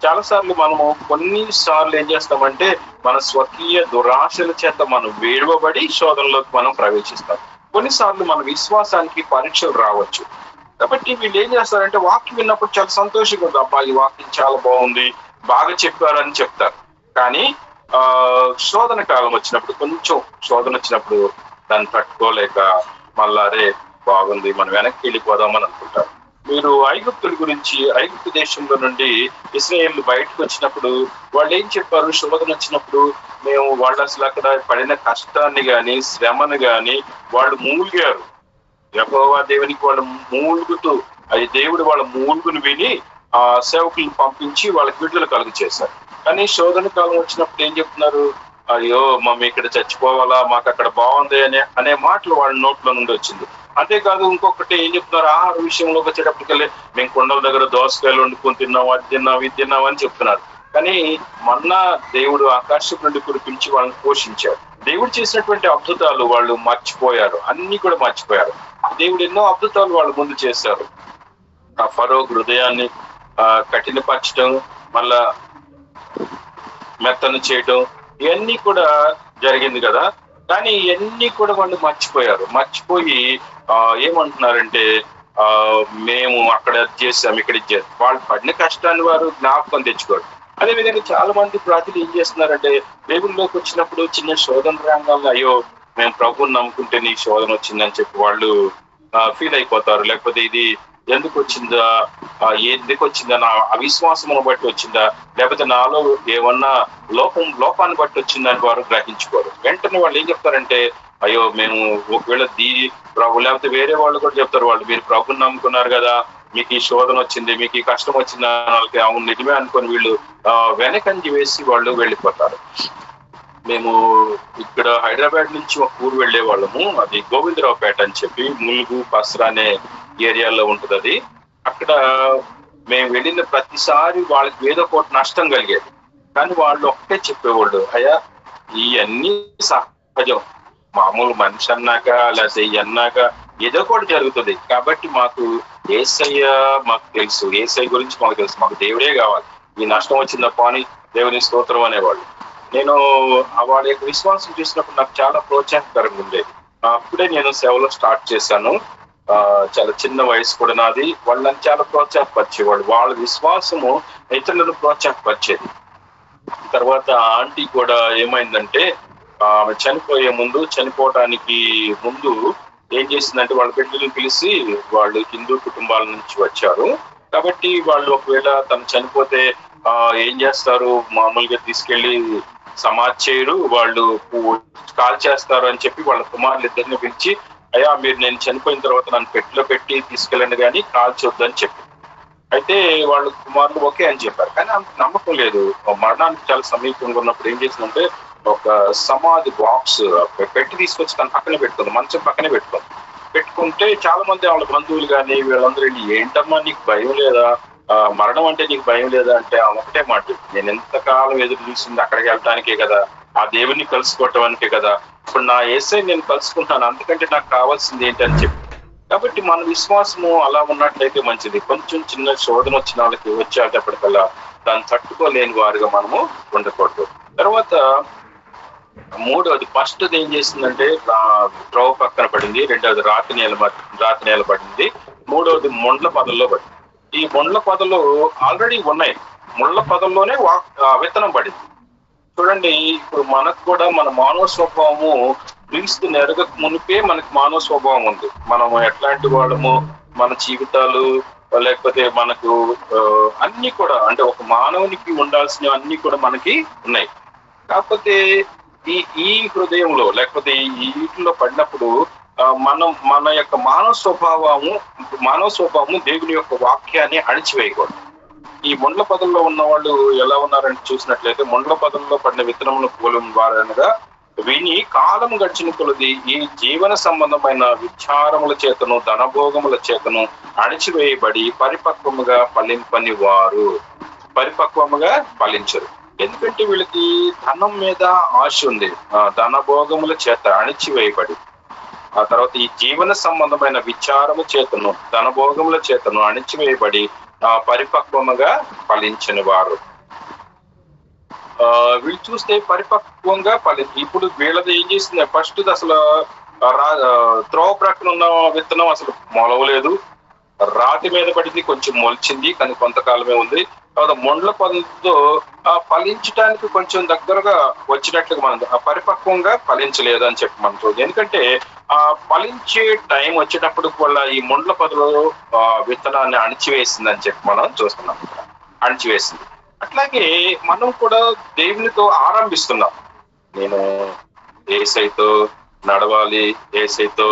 చాలా సార్లు మనము కొన్నిసార్లు ఏం చేస్తామంటే మన స్వకీయ దురాశల చేత మనం వేడువబడి శోధనలోకి మనం ప్రవేశిస్తాం. కొన్నిసార్లు మన విశ్వాసానికి పరీక్షలు రావచ్చు. కాబట్టి వీళ్ళు ఏం చేస్తారంటే వాక్యం విన్నప్పుడు చాలా సంతోషంగా ఉంది, అబ్బా ఈ వాక్యం చాలా బాగుంది, బాగా చెప్పారని చెప్తారు. కానీ శోధన కాలం వచ్చినప్పుడు, కొంచెం శోధన వచ్చినప్పుడు దాన్ని తట్టుకోలేక మళ్ళా అరే బాగుంది మనం వెనక్కి వెళ్ళిపోదామని అనుకుంటారు. మీరు ఐగుప్తుల గురించి, ఐగుప్తు దేశంలో నుండి ఇశ్రాయేలు బయటకు వచ్చినప్పుడు వాళ్ళు ఏం చెప్పారు? శోధన వచ్చినప్పుడు మేము వాళ్ళు అసలు అక్కడ పడిన కష్టాన్ని గాని శ్రమను గాని వాళ్ళు మూలిగారు. యెహోవా దేవునికి వాళ్ళు మూలుగుతూ, అది దేవుడు వాళ్ళ మూలుగును విని ఆ సేవకులను పంపించి వాళ్ళకి విడుదల కలుగు చేశారు. కానీ శోధన కాలం వచ్చినప్పుడు ఏం చెప్తున్నారు? అయ్యో మమ్మీ ఇక్కడ చచ్చిపోవాలా, మాకు అక్కడ బాగుంది అనే మాటలు వాళ్ళ నోట్లో నుండి వచ్చింది. అంతేకాదు ఇంకొకటి ఏం చెప్తున్నారు? ఆహార విషయంలోకి వచ్చేటప్పటికెళ్ళి మేము కొండల దగ్గర దోసకాయలు వండుకొని తిన్నాం, అది తిన్నాం, ఇది తిన్నాం అని చెప్తున్నారు. కానీ మన్నా దేవుడు ఆకాశం నుండి కురిపించి వాళ్ళని పోషించారు. దేవుడు చేసినటువంటి అద్భుతాలు వాళ్ళు మర్చిపోయారు, అన్ని కూడా మర్చిపోయారు. దేవుడు ఎన్నో అద్భుతాలు వాళ్ళ ముందు చేశారు. ఆ ఫరో హృదయాన్ని కఠినపరచడం, మళ్ళా మెత్తను చేయడం, ఇవన్నీ కూడా జరిగింది కదా. కానీ ఇవన్నీ కూడా వాళ్ళు మర్చిపోయి ఏమంటున్నారంటే మేము అక్కడ చేసాం, ఇక్కడ చేసాం. వాళ్ళు పడిన కష్టాన్ని వారు జ్ఞాపకం తెచ్చుకోరు. అదేవిధంగా చాలా మంది ప్రజలు ఏం చేస్తున్నారంటే దేవుళ్ళలోకి వచ్చినప్పుడు చిన్న శోధన రంగాల్లో అయ్యో మేము ప్రభువుని నమ్ముకుంటే నీ శోధన వచ్చిందని చెప్పి వాళ్ళు ఫీల్ అయిపోతారు. లేకపోతే ఇది ఎందుకు వచ్చిందా, నా అవిశ్వాసమును బట్టి వచ్చిందా, లేకపోతే నాలో ఏమన్నా లోపాన్ని బట్టి వచ్చిందని వారు గ్రహించుకోరు. వెంటనే వాళ్ళు ఏం చెప్తారంటే అయ్యో మేము ఒకవేళ ప్రభు, లేకపోతే వేరే వాళ్ళు కూడా చెప్తారు, వాళ్ళు మీరు ప్రభుని నమ్ముకున్నారు కదా, మీకు ఈ శోధన వచ్చింది, మీకు ఈ కష్టం వచ్చింది, వాళ్ళకి అవును నిజమే అనుకొని వీళ్ళు వెనకంజి వేసి వాళ్ళు వెళ్ళిపోతారు. మేము ఇక్కడ హైదరాబాద్ నుంచి ఒక ఊరు వెళ్లే వాళ్ళము, అది గోవిందరావుపేట అని చెప్పి ములుగు బస్రా అనే ఏరియాలో ఉంటుంది. అది అక్కడ మేము వెళ్ళిన ప్రతిసారి వాళ్ళకి ఏదో ఒకటి నష్టం కలిగేది. కానీ వాళ్ళు ఒక్కటే చెప్పేవాళ్ళు, అయ్యా ఇవన్నీ సహజం, మామూలు మనిషి అన్నాక లేకపోతే ఇవి అన్నాక ఏదో ఒకటి జరుగుతుంది. కాబట్టి మాకు యేసయ్య మాకు తెలుసు, యేసయ్య గురించి మాకు తెలుసు, మాకు దేవుడే కావాలి, ఈ నష్టం వచ్చిందప్ప అని దేవుని స్తోత్రం అనేవాళ్ళు. నేను వాళ్ళ యొక్క విశ్వాసం చూసినప్పుడు నాకు చాలా ప్రోత్సాహకరంగా ఉండేది. అప్పుడే నేను సేవలో స్టార్ట్ చేశాను. చాలా చిన్న వయసు కూడా నాది. వాళ్ళని చాలా ప్రోత్సాహపరిచేవాళ్ళు. వాళ్ళ విశ్వాసము ఇతరులను ప్రోత్సాహపరిచేది. తర్వాత ఆంటీ కూడా ఏమైందంటే ఆమె చనిపోవటానికి ముందు ఏం చేసిందంటే వాళ్ళ బిడ్డలను పిలిచి, వాళ్ళు హిందూ కుటుంబాల నుంచి వచ్చారు కాబట్టి వాళ్ళు ఒకవేళ తను చనిపోతే ఏం చేస్తారు, మామూలుగా తీసుకెళ్లి సమాధి చేయరు, వాళ్ళు కాల్ చేస్తారు అని చెప్పి వాళ్ళ కుమారులు ఇద్దరిని పిలిచి, అయ్యా మీరు నేను చనిపోయిన తర్వాత నన్ను పెట్టిలో పెట్టి తీసుకెళ్ళండి కానీ కాల్చొద్దని చెప్పి. అయితే వాళ్ళు కుమారులు ఓకే అని చెప్పారు. కానీ అంత నమ్మకం లేదు. మరణానికి చాలా సమీపంగా ఉన్నప్పుడు ఏం చేసిందంటే ఒక సమాధి బాక్స్ పెట్టి తీసుకొచ్చి తన పక్కనే పెట్టుకుంది, మంచం పక్కనే పెట్టుకుంటే చాలా మంది వాళ్ళ బంధువులు కానీ వీళ్ళందరూ ఏంటమ్మా నీకు భయం లేదా, మరణం అంటే నీకు భయం లేదా అంటే ఒకటే మాట, నేను ఎంతకాలం ఎదురు చూసింది అక్కడికి వెళ్ళటానికే కదా, ఆ దేవుడిని కలుసుకోవటానికే కదా, ఇప్పుడు నా యేసై నేను కలుసుకుంటాను, అందుకంటే నాకు కావాల్సింది ఏంటని చెప్పి. కాబట్టి మన విశ్వాసము అలా ఉన్నట్లయితే మంచిది. కొంచెం చిన్న శోధన వచ్చిన వాళ్ళకి వచ్చేటప్పటికల్లా దాన్ని తట్టుకోలేని వారుగా మనము ఉండకూడదు. తర్వాత మూడవది, ఫస్ట్ ఏం చేసిందంటే త్రోవ పక్కన పడింది, రెండవది రాతి నేల పడింది, మూడవది ముండ్ల పొదల్లో పడింది. ఈ ముండ్ల పొదలు ఆల్రెడీ ఉన్నాయి, ముళ్ళ పొదల్లోనే విత్తనం పడింది. చూడండి, ఇప్పుడు మనకు కూడా మన మానవ స్వభావము క్రీస్తు ఎరగక మునిపే మనకి మానవ స్వభావం ఉంది. మనము ఎట్లాంటి వాళ్ళము, మన జీవితాలు లేకపోతే మనకు అన్ని కూడా అంటే ఒక మానవునికి ఉండాల్సిన అన్ని కూడా మనకి ఉన్నాయి. కాకపోతే ఈ హృదయంలో లేకపోతే ఈ వీటిలో పడినప్పుడు మన యొక్క మానవ స్వభావము దేవుని యొక్క వాక్యాన్ని అణిచివేయకూడదు. ఈ ముండ్ల పదంలో ఉన్న వాళ్ళు ఎలా ఉన్నారని చూసినట్లయితే, ముండ్ల పదంలో పడిన విత్తనములు పోలిన వారనగా విని కాలం గడిచిన కొలది ఈ జీవన సంబంధమైన విచారముల చేతను ధనభోగముల చేతను అణిచివేయబడి పరిపక్వముగా ఫలించరు. ఎందుకంటే వీళ్ళకి ధనం మీద ఆశ ఉంది. ధన భోగముల చేత అణిచివేయబడి, ఆ తర్వాత ఈ జీవన సంబంధమైన విచారము చేతను ధనభోగముల చేతను అణిచివేయబడి పరిపక్వముగా ఫలించిన వారు. వీళ్ళు చూస్తే పరిపక్వంగా ఇప్పుడు వీళ్ళది ఏం చేస్తుంది, ఫస్ట్ అసలు త్రోవ ప్రక్కన ఉన్న విత్తనం అసలు మొలవలేదు, రాతి మీద పడింది, కొంచెం మొలిచింది కానీ కొంతకాలమే ఉంది. తర్వాత మొండ్ల పనులతో ఫలించడానికి కొంచెం దగ్గరగా వచ్చినట్లుగా మనం పరిపక్వంగా ఫలించలేదు అని చెప్పి మనం చూడదు. ఎందుకంటే ఆ ఫలించే టైం వచ్చేటప్పుడు వల్ల ఈ మొండ్ల పదులు విత్తనాన్ని అణిచివేసింది అని చెప్పి మనం చూస్తున్నాం, అణిచివేసింది. అట్లాగే మనం కూడా దేవునితో ఆరంభిస్తున్నాం. నేను యేసయ్యతో నడవాలి, యేసయ్యతో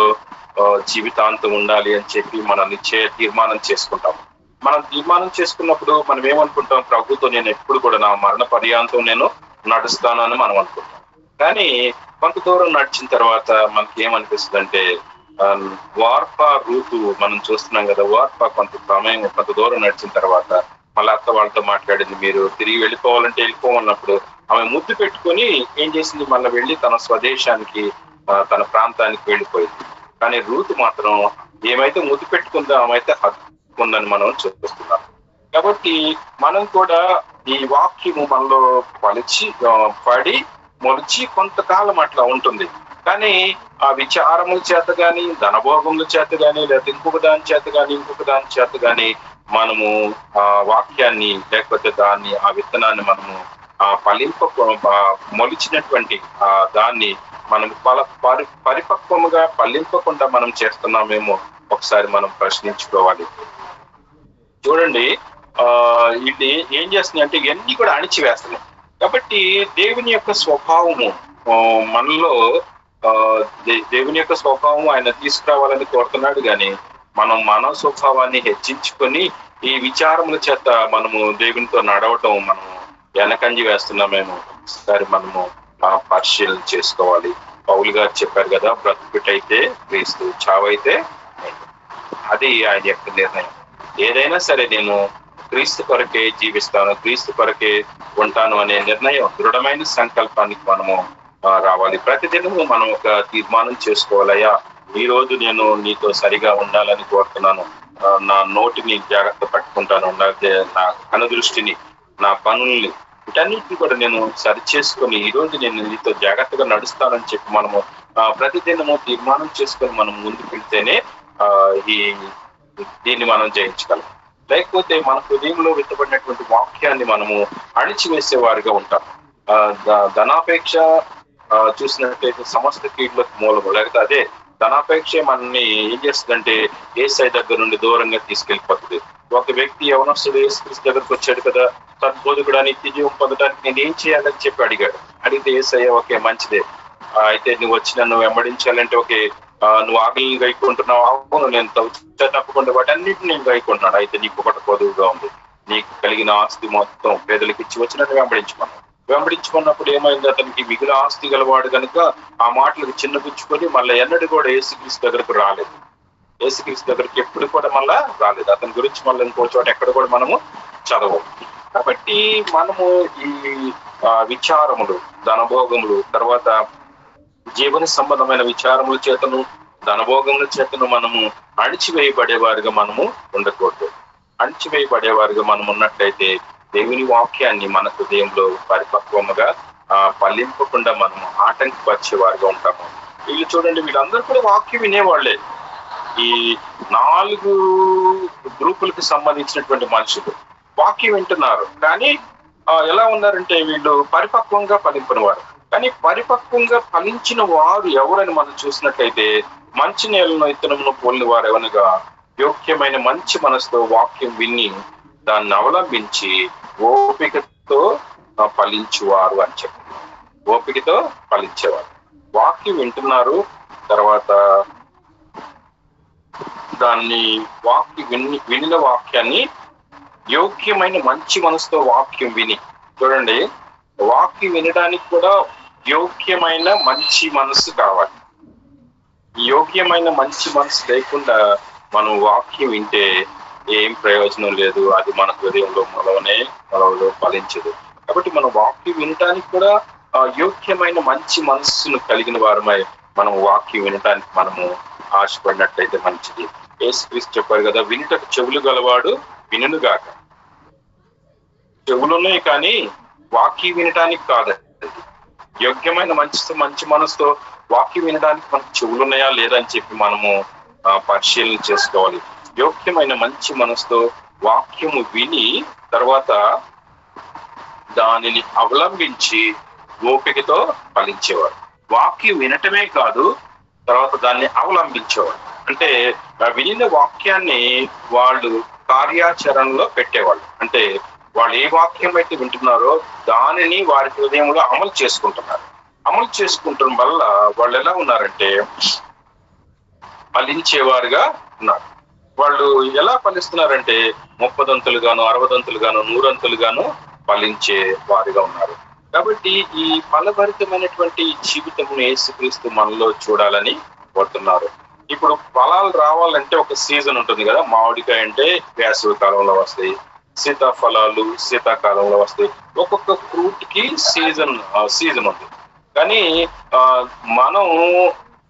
జీవితాంతం ఉండాలి అని చెప్పి మనం నిశ్చయ తీర్మానం చేసుకుంటాం. మనం తీర్మానం చేసుకున్నప్పుడు మనం ఏమనుకుంటాం, ప్రభుతో నేను ఎప్పుడు కూడా నా మరణ పర్యాంతం నేను నడుస్తాను అని మనం అనుకుంటాం. కానీ కొంత దూరం నడిచిన తర్వాత మనకి ఏమనిపిస్తుంది అంటే, వార్పా రూతు మనం చూస్తున్నాం కదా, వార్పా కొంత దూరం నడిచిన తర్వాత మళ్ళీ అత్త వాళ్ళతో మాట్లాడింది, మీరు తిరిగి వెళ్ళిపోవాలంటే వెళ్ళిపోవాలన్నప్పుడు ఆమె ముద్దు పెట్టుకొని ఏం చేసింది, మళ్ళీ వెళ్ళి తన స్వదేశానికి తన ప్రాంతానికి వెళ్ళిపోయింది. కానీ రూతు మాత్రం ఏమైతే ముద్దు పెట్టుకుందో ఆమె ఉందని మనం చూస్తున్నాం. కాబట్టి మనం కూడా ఈ వాక్యము మనలో పడి మొలిచి కొంతకాలం అట్లా ఉంటుంది. కానీ ఆ విచారముల చేత గాని, ధనభోగముల చేత గాని, లేదా ఇంకొక దాని చేత గాని మనము ఆ వాక్యాన్ని లేకపోతే ఆ విత్తనాన్ని మనము మొలిచినటువంటి దాన్ని మనం పరిపక్వముగా ఫలింపకుండా మనం చేస్తున్నామేమో ఒకసారి మనం ప్రశ్నించుకోవాలి. చూడండి, ఇది ఏం చేస్తుంది అంటే ఇవన్నీ కూడా అణిచివేస్తున్నాయి. కాబట్టి దేవుని యొక్క స్వభావము మనలో దేవుని యొక్క స్వభావం ఆయన తీసుకురావాలని కోరుతున్నాడు. కానీ మనం మన స్వభావాన్ని హెచ్చించుకొని ఈ విచారముల చేత మనము దేవునితో నడవటం మనం వెనకంజి వేస్తున్నామేమో ఒకసారి మనము పరిశీలన చేసుకోవాలి. పౌలు గారు చెప్పారు కదా, బ్రతుకుటైతే క్రీస్తు, చావైతే అది ఆయన యొక్క నిర్ణయం. ఏదైనా సరే నేను క్రీస్తు కొరకే జీవిస్తాను, క్రీస్తు కొరకే ఉంటాను అనే నిర్ణయం, దృఢమైన సంకల్పానికి మనము రావాలి. ప్రతిదినము మనం ఒక తీర్మానం చేసుకోవాలయ్యా, ఈ రోజు నేను నీతో సరిగా ఉండాలని కోరుతున్నాను, నా నోటిని జాగ్రత్త పట్టుకుంటాను, నా కనుదృష్టిని, నా పనుల్ని, వీటన్నిటిని కూడా నేను సరి చేసుకొని ఈ రోజు నేను నీతో జాగ్రత్తగా నడుస్తానని చెప్పి మనము ప్రతిదినము తీర్మానం చేసుకొని మనం ముందుకు వెళ్తేనే దీన్ని మనం జయించగలం. లేకపోతే మన హృదయంలో విత్తబడినటువంటి వాక్యాన్ని మనము అణిచివేసే వారిగా ఉంటాం. ధనాపేక్ష చూసినట్లయితే సమస్త కీడులకు మూలము. లేకపోతే అదే ధనాపేక్ష మనల్ని ఏం చేస్తుందంటే యేసయ్య దగ్గర నుండి దూరంగా తీసుకెళ్ళిపోతుంది. ఒక వ్యక్తి యవనస్తుడు యేసుక్రీస్తు దగ్గరకు వచ్చాడు కదా, సద్బోధకుడు నిత్య జీవం పొందడానికి నేను ఏం చేయాలని చెప్పి అడిగాడు. అడిగితే యేసయ్య ఓకే మంచిదే, అయితే నువ్వు వచ్చి నన్ను వెంబడించాలంటే ఓకే, నువ్వు ఆకలిని గైకుంటున్నావు, అవును నేను తప్పకుండా వాటన్నిటిని నేను గైకుంటున్నాను, అయితే నీకు ఒకటి పొదువుగా ఉంది, నీకు కలిగిన ఆస్తి మొత్తం పేదలకు ఇచ్చి వచ్చి నన్ను వెంబడించుకున్నప్పుడు ఏమైంది, అతనికి మిగిలిన ఆస్తి గలవాడు కనుక ఆ మాటలకు చిన్నపుచ్చుకొని మళ్ళీ ఎన్నడూ కూడా యేసుక్రీస్తు దగ్గరకు రాలేదు. యేసుక్రీస్తు దగ్గరికి ఎప్పుడు కూడా మళ్ళా రాలేదు. అతని గురించి మళ్ళీ ఇంకో చోట ఎక్కడ కూడా మనము చదవము. కాబట్టి మనము ఈ విచారములు, ధనభోగములు, తర్వాత జీవన సంబంధమైన విచారముల చేతను ధనభోగముల చేతను మనము అణిచివేయబడేవారుగా మనము ఉండకూడదు. అణిచివేయబడేవారుగా మనం ఉన్నట్లయితే దేవుని వాక్యాన్ని మన హృదయంలో పరిపక్వముగా ఫలింపకుండా మనము ఆటంకపరిచేవారుగా ఉంటాము. వీళ్ళు చూడండి, వీళ్ళందరూ కూడా వాక్యం వినేవాళ్లే. ఈ 4 గ్రూపులకు సంబంధించినటువంటి మనుషులు వాక్యం వింటున్నారు, కానీ ఎలా ఉన్నారంటే వీళ్ళు పరిపక్వంగా ఫలింపని వారు. కానీ పరిపక్వంగా ఫలించిన వారు ఎవరని మనం చూసినట్లయితే మంచి నేలను ఇత్తనమును పోలిన వారు ఎవనగా యోగ్యమైన మంచి మనసుతో వాక్యం విని దాన్ని అవలంబించి ఓపికతో ఫలించువారు అని చెప్పి, ఓపికతో ఫలించేవారు. వాక్యం వింటున్నారు, తర్వాత దాన్ని వినిన వాక్యాన్ని యోగ్యమైన మంచి మనసుతో వాక్యం విని, చూడండి వాక్యం వినడానికి కూడా యోగ్యమైన మంచి మనసు కావాలి. యోగ్యమైన మంచి మనసు లేకుండా మనం వాక్యం వింటే ఏం ప్రయోజనం లేదు, అది మన హృదయంలో మొలవలో ఫలించదు. కాబట్టి మన వాక్యం వినటానికి కూడా యోగ్యమైన మంచి మనస్సును కలిగిన వారమై మనం వాక్యం వినటానికి మనము ఆశపడినట్లయితే మంచిది. యేసుక్రీస్తు చెప్పారు కదా, వినుటకు చెవులు గలవాడు వినుగాక. చెవులున్నాయి కానీ వాక్యం వినటానికి కాదండి. యోగ్యమైన మంచి మనసుతో వాక్యం వినడానికి మనకు చెవులున్నాయా లేదా అని చెప్పి మనము పరిశీలన చేసుకోవాలి. యోగ్యమైన మంచి మనసుతో వాక్యము విని తర్వాత దానిని అవలంబించి ఓపికతో ఫలించేవారు. వాక్యం వినటమే కాదు, తర్వాత దాన్ని అవలంబించేవారు. అంటే వినిన వాక్యాన్ని వాళ్ళు కార్యాచరణలో పెట్టేవాళ్ళు. అంటే వాళ్ళు ఏ వాక్యం అయితే వింటున్నారో దానిని వారి హృదయంలో అమలు చేసుకుంటున్నారు. అమలు చేసుకుంటడం వల్ల వాళ్ళు ఎలా ఉన్నారంటే ఫలించేవారుగా ఉన్నారు. వాళ్ళు ఎలా ఫలిస్తున్నారంటే 30 60 100 ఫలించే వారిగా ఉన్నారు. కాబట్టి ఈ ఫలభరితమైనటువంటి జీవితమును యేసుక్రీస్తు మనలో చూడాలని కోరుతున్నారు. ఇప్పుడు ఫలాలు రావాలంటే ఒక సీజన్ ఉంటుంది కదా. మామిడికాయ అంటే వేసవి కాలంలో వస్తాయి, సీతాఫలాలు శీతాకాలంలో వస్తాయి. ఒక్కొక్క ఫ్రూట్ కి సీజన్ ఉంది. కానీ మనం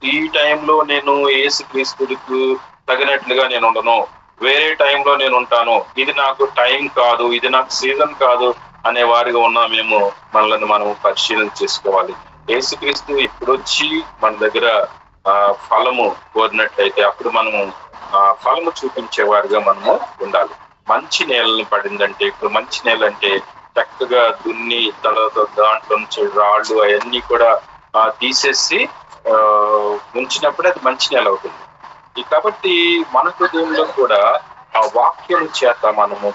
ఈ టైంలో నేను యేసుక్రీస్తుడికి తగినట్లుగా నేను ఉండను, వేరే టైంలో నేను ఉంటాను, ఇది నాకు టైం కాదు, ఇది నాకు సీజన్ కాదు అనే వారిగా ఉన్నామేమో మనల్ని మనం పరిశీలన చేసుకోవాలి. యేసుక్రీస్తు ఇప్పుడొచ్చి మన దగ్గర ఫలము కోరినట్లయితే అప్పుడు మనము ఫలము చూపించే వారిగా మనము ఉండాలి. మంచి నేలని పడిందంటే, ఇప్పుడు మంచి నేల అంటే చక్కగా దున్ని తర్వాత దాంట్లో నుంచి రాళ్ళు అవన్నీ కూడా తీసేసి ఉంచినప్పుడే అది మంచి నేల అవుతుంది. కాబట్టి మన హృదయంలో కూడా ఆ వాక్యం చేత మనము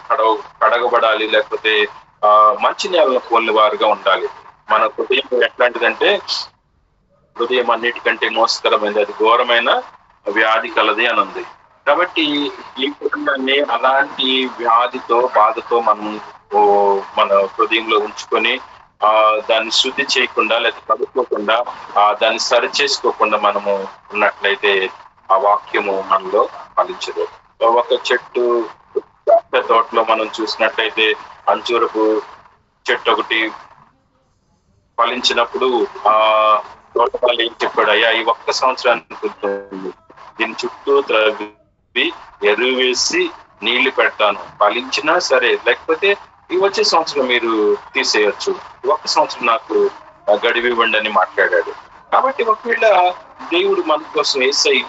కడగబడాలి, లేకపోతే మంచి నేలను పోలిన వారుగా ఉండాలి. మన హృదయం ఎట్లాంటిదంటే హృదయం అన్నిటికంటే మోసకరమైనది, అది ఘోరమైన వ్యాధి కలది అని ఉంది. కాబట్టి ఈ కుటుంబాన్ని అలాంటి వ్యాధితో బాధతో మనం మన హృదయంలో ఉంచుకొని దాన్ని శుద్ధి చేయకుండా లేదా కడుక్కోకుండా దాన్ని సరి చేసుకోకుండా మనము ఉన్నట్లయితే ఆ వాక్యము మనలో ఫలించదు. ఒక చెట్టు తోటలో మనం చూసినట్లయితే అంజూరపు చెట్టు ఒకటి ఫలించినప్పుడు తోటపాలు ఏం చెప్పాడు, అయ్యా ఈ ఒక్క సంవత్సరానికి దీని చుట్టూ త్రవ్వి ఎరువు వేసి నీళ్లు పెడతాను, ఫలించినా సరే, లేకపోతే ఈ వచ్చే సంవత్సరం మీరు తీసేయచ్చు, ఒక్క సంవత్సరం నాకు గడివి ఇవ్వండి అని మాట్లాడాడు. కాబట్టి ఒకవేళ దేవుడు మన కోసం ఏసయ్య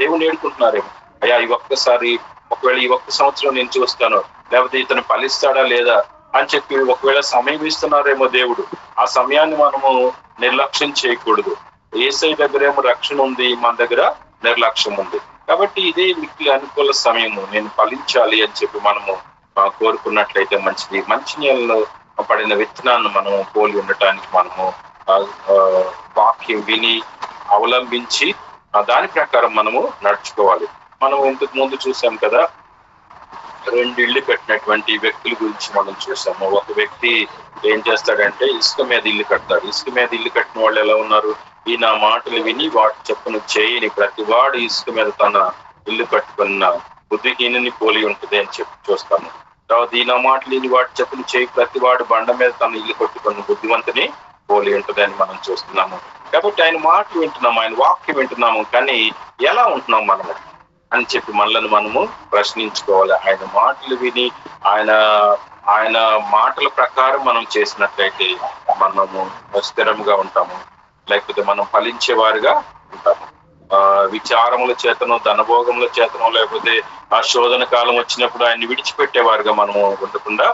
దేవుని ఏడుకుంటున్నారేమో, అయ్యా ఈ ఒక్కసారి ఒకవేళ ఈ ఒక్క సంవత్సరం నేను చూస్తాను, లేకపోతే ఇతను ఫలిస్తాడా లేదా అని చెప్పి ఒకవేళ సమయం ఇస్తున్నారేమో దేవుడు. ఆ సమయాన్ని మనము నిర్లక్ష్యం చేయకూడదు. ఏసై దగ్గర ఏమో రక్షణ ఉంది, మన దగ్గర నిర్లక్ష్యం ఉంది. కాబట్టి ఇదే మిక్కిలి అనుకూల సమయము, నేను ఫలించాలి అని చెప్పి మనము కోరుకున్నట్లయితే మంచిది. మంచి నేలలో పడిన విత్తనాన్ని మనము పోలి ఉండటానికి మనము వాక్యం విని అవలంబించి దాని ప్రకారం మనము నడుచుకోవాలి. మనం ఇంతకు ముందు చూసాం కదా, 2 ఇళ్ళు కట్టినటువంటి వ్యక్తుల గురించి మనం చూసాము. ఒక వ్యక్తి ఏం చేస్తాడంటే ఇసుక మీద ఇల్లు కడతాడు. ఇసుక మీద ఇల్లు కట్టిన వాళ్ళు ఎలా ఉన్నారు, ఈ నా మాటలు విని వాటి చెప్పును చేయని ప్రతి వాడు ఇసుక మీద తన ఇల్లు కట్టుకున్న బుద్ధిహీనుని పోలి ఉంటుంది అని చెప్పి చూస్తాము. తర్వాత ఈ నా మాటలు విని వాటి చెప్పును చేయి ప్రతి వాడు బండ మీద తన ఇల్లు కట్టుకున్న బుద్ధివంతుని పోలి ఉంటుంది అని మనం చూస్తున్నాము. కాబట్టి ఆయన మాటలు వింటున్నాము, ఆయన వాక్యం వింటున్నాము, కానీ ఎలా ఉంటున్నాం మనము అని చెప్పి మనల్ని మనము ప్రశ్నించుకోవాలి. ఆయన మాటలు విని ఆయన మాటల ప్రకారం మనం చేసినట్లయితే మనము స్థిరంగా ఉంటాము, లేకపోతే మనం ఫలించే వారిగా ఉంటాము. విచారముల చేతను ధనభోగముల చేతను లేకపోతే ఆ శోధన కాలం వచ్చినప్పుడు ఆయన్ని విడిచిపెట్టేవారుగా మనము ఉండకుండా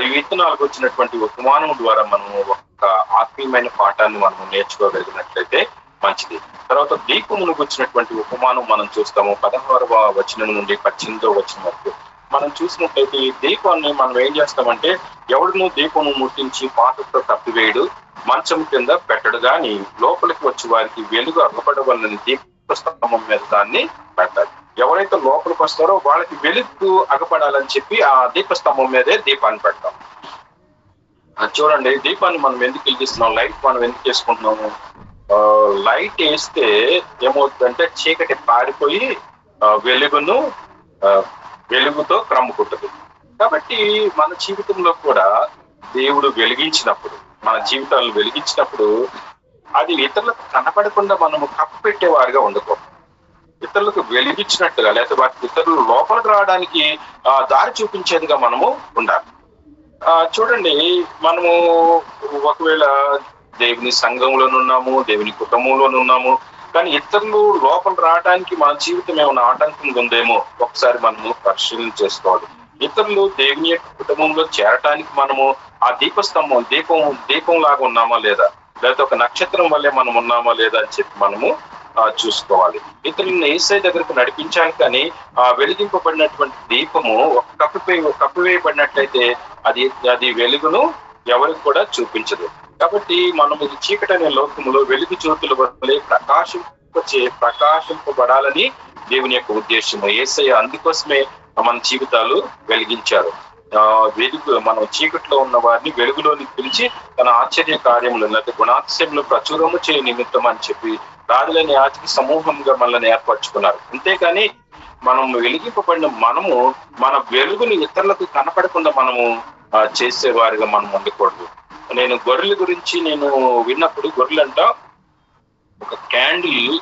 ఈ విత్తనాలకు వచ్చినటువంటి ఉపమానం ద్వారా మనము ఒక ఆత్మీయమైన పాఠాన్ని మనము నేర్చుకోగలిగినట్లయితే మంచిది. తర్వాత దీపమును వచ్చినటువంటి ఉపమానం మనం చూస్తాము. 16వ వచనం నుండి 18వ వచనం వరకు మనం చూసినట్లయితే ఈ దీపాన్ని మనం ఏం చేస్తామంటే, ఎవడును దీపము ముట్టించి పాత్రతో కప్పివేయడు, మంచం కింద పెట్టడు, గాని లోపలికి వచ్చి వారికి వెలుగు అగపడవలని దీపస్తంభం మీద దాన్ని పెడతారు. ఎవరైతే లోపలికి వస్తారో వాళ్ళకి వెలుగు అగపడాలని చెప్పి ఆ దీపస్తంభం మీదే దీపాన్ని పెడతాం. చూడండి, దీపాన్ని మనం ఎందుకు వెలిగిస్తున్నాం, లైట్ మనం ఎందుకు చేసుకుంటున్నాము? లైట్ వేస్తే ఏమవుతుందంటే చీకటి పారిపోయి వెలుగుతో క్రమ్ముకుంటుంది. కాబట్టి మన జీవితంలో కూడా దేవుడు వెలిగించినప్పుడు, మన జీవితాలను వెలిగించినప్పుడు అది ఇతరులకు కనపడకుండా మనము కప్పు పెట్టేవారుగా ఉండకూడదు. ఇతరులకు వెలిగించినట్టుగా, లేకపోతే వాటి ఇతరులు లోపలికి రావడానికి దారి చూపించేదిగా మనము ఉండాలి. చూడండి, మనము ఒకవేళ దేవుని సంఘంలోనున్నాము, దేవుని కుటుంబంలోనున్నాము, కానీ ఇతరులు లోపల రావడానికి మన జీవితం ఏమైనా ఆటంకంగా ఉందేమో ఒకసారి మనము పరిశీలన చేసుకోవాలి. ఇతరులు దేవుని యొక్క కుటుంబంలో చేరటానికి మనము ఆ దీపస్తంభం దీపం లాగా ఉన్నామా లేదా, లేకపోతే ఒక నక్షత్రం వల్లే మనం ఉన్నామా లేదా అని చెప్పి మనము చూసుకోవాలి. ఇతరులను యేసయ్య దగ్గరకు నడిపించాలి, కానీ ఆ వెలిగింపబడినటువంటి దీపము ఒక కప్పివేయబడినట్లయితే అది వెలుగును ఎవరికి కూడా చూపించదు. కాబట్టి మనం ఇది చీకటి అనే లోకంలో వెలుగు జ్యోతుల వల్లే ప్రకాశింపబడాలని దేవుని యొక్క ఉద్దేశము. యేసయ్య అందుకోసమే మన జీవితాలు వెలిగించారు. మనం చీకట్లో ఉన్న వారిని వెలుగులోని పిలిచి తన ఆశ్చర్య కార్యములు లేకపోతే గుణాతిశయంలో ప్రచురము చేయ నిమిత్తం అని చెప్పి రాజులని ఆచరి సమూహంగా మనల్ని ఏర్పరచుకున్నారు. అంతేకాని మనం వెలిగింపబడిన మనము మన వెలుగుని ఇతరులకు కనపడకుండా మనము చేసేవారిగా మనం ఉండకూడదు. నేను గొర్రెల గురించి విన్నప్పుడు, గొర్రెలంట ఒక క్యాండిల్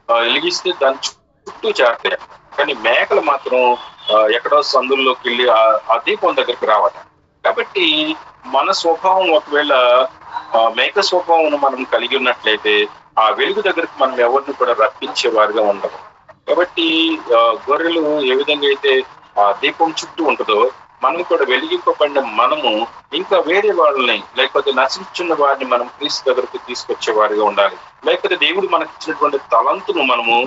వెలిగిస్తే దాని చుట్టూ చేరతాయి, కానీ మేకలు మాత్రం ఎక్కడో సందుల్లోకి వెళ్ళి ఆ దీపం దగ్గరికి రావట. కాబట్టి మన స్వభావం, ఒకవేళ మేక స్వభావం మనం కలిగి ఉన్నట్లయితే ఆ వెలుగు దగ్గరికి మనం ఎవరిని కూడా రప్పించే వారిగా ఉండము. కాబట్టి గొర్రెలు ఏ విధంగా అయితే ఆ దీపం చుట్టూ ఉంటుందో, మనం కూడా వెలిగింపబడిన మనము ఇంకా వేరే వాళ్ళని, లేకపోతే నశించున్న వారిని మనం క్రీస్తు దగ్గరికి తీసుకొచ్చే వారిగా ఉండాలి. లేకపోతే దేవుడు మనకి ఇచ్చినటువంటి తలంతును మనము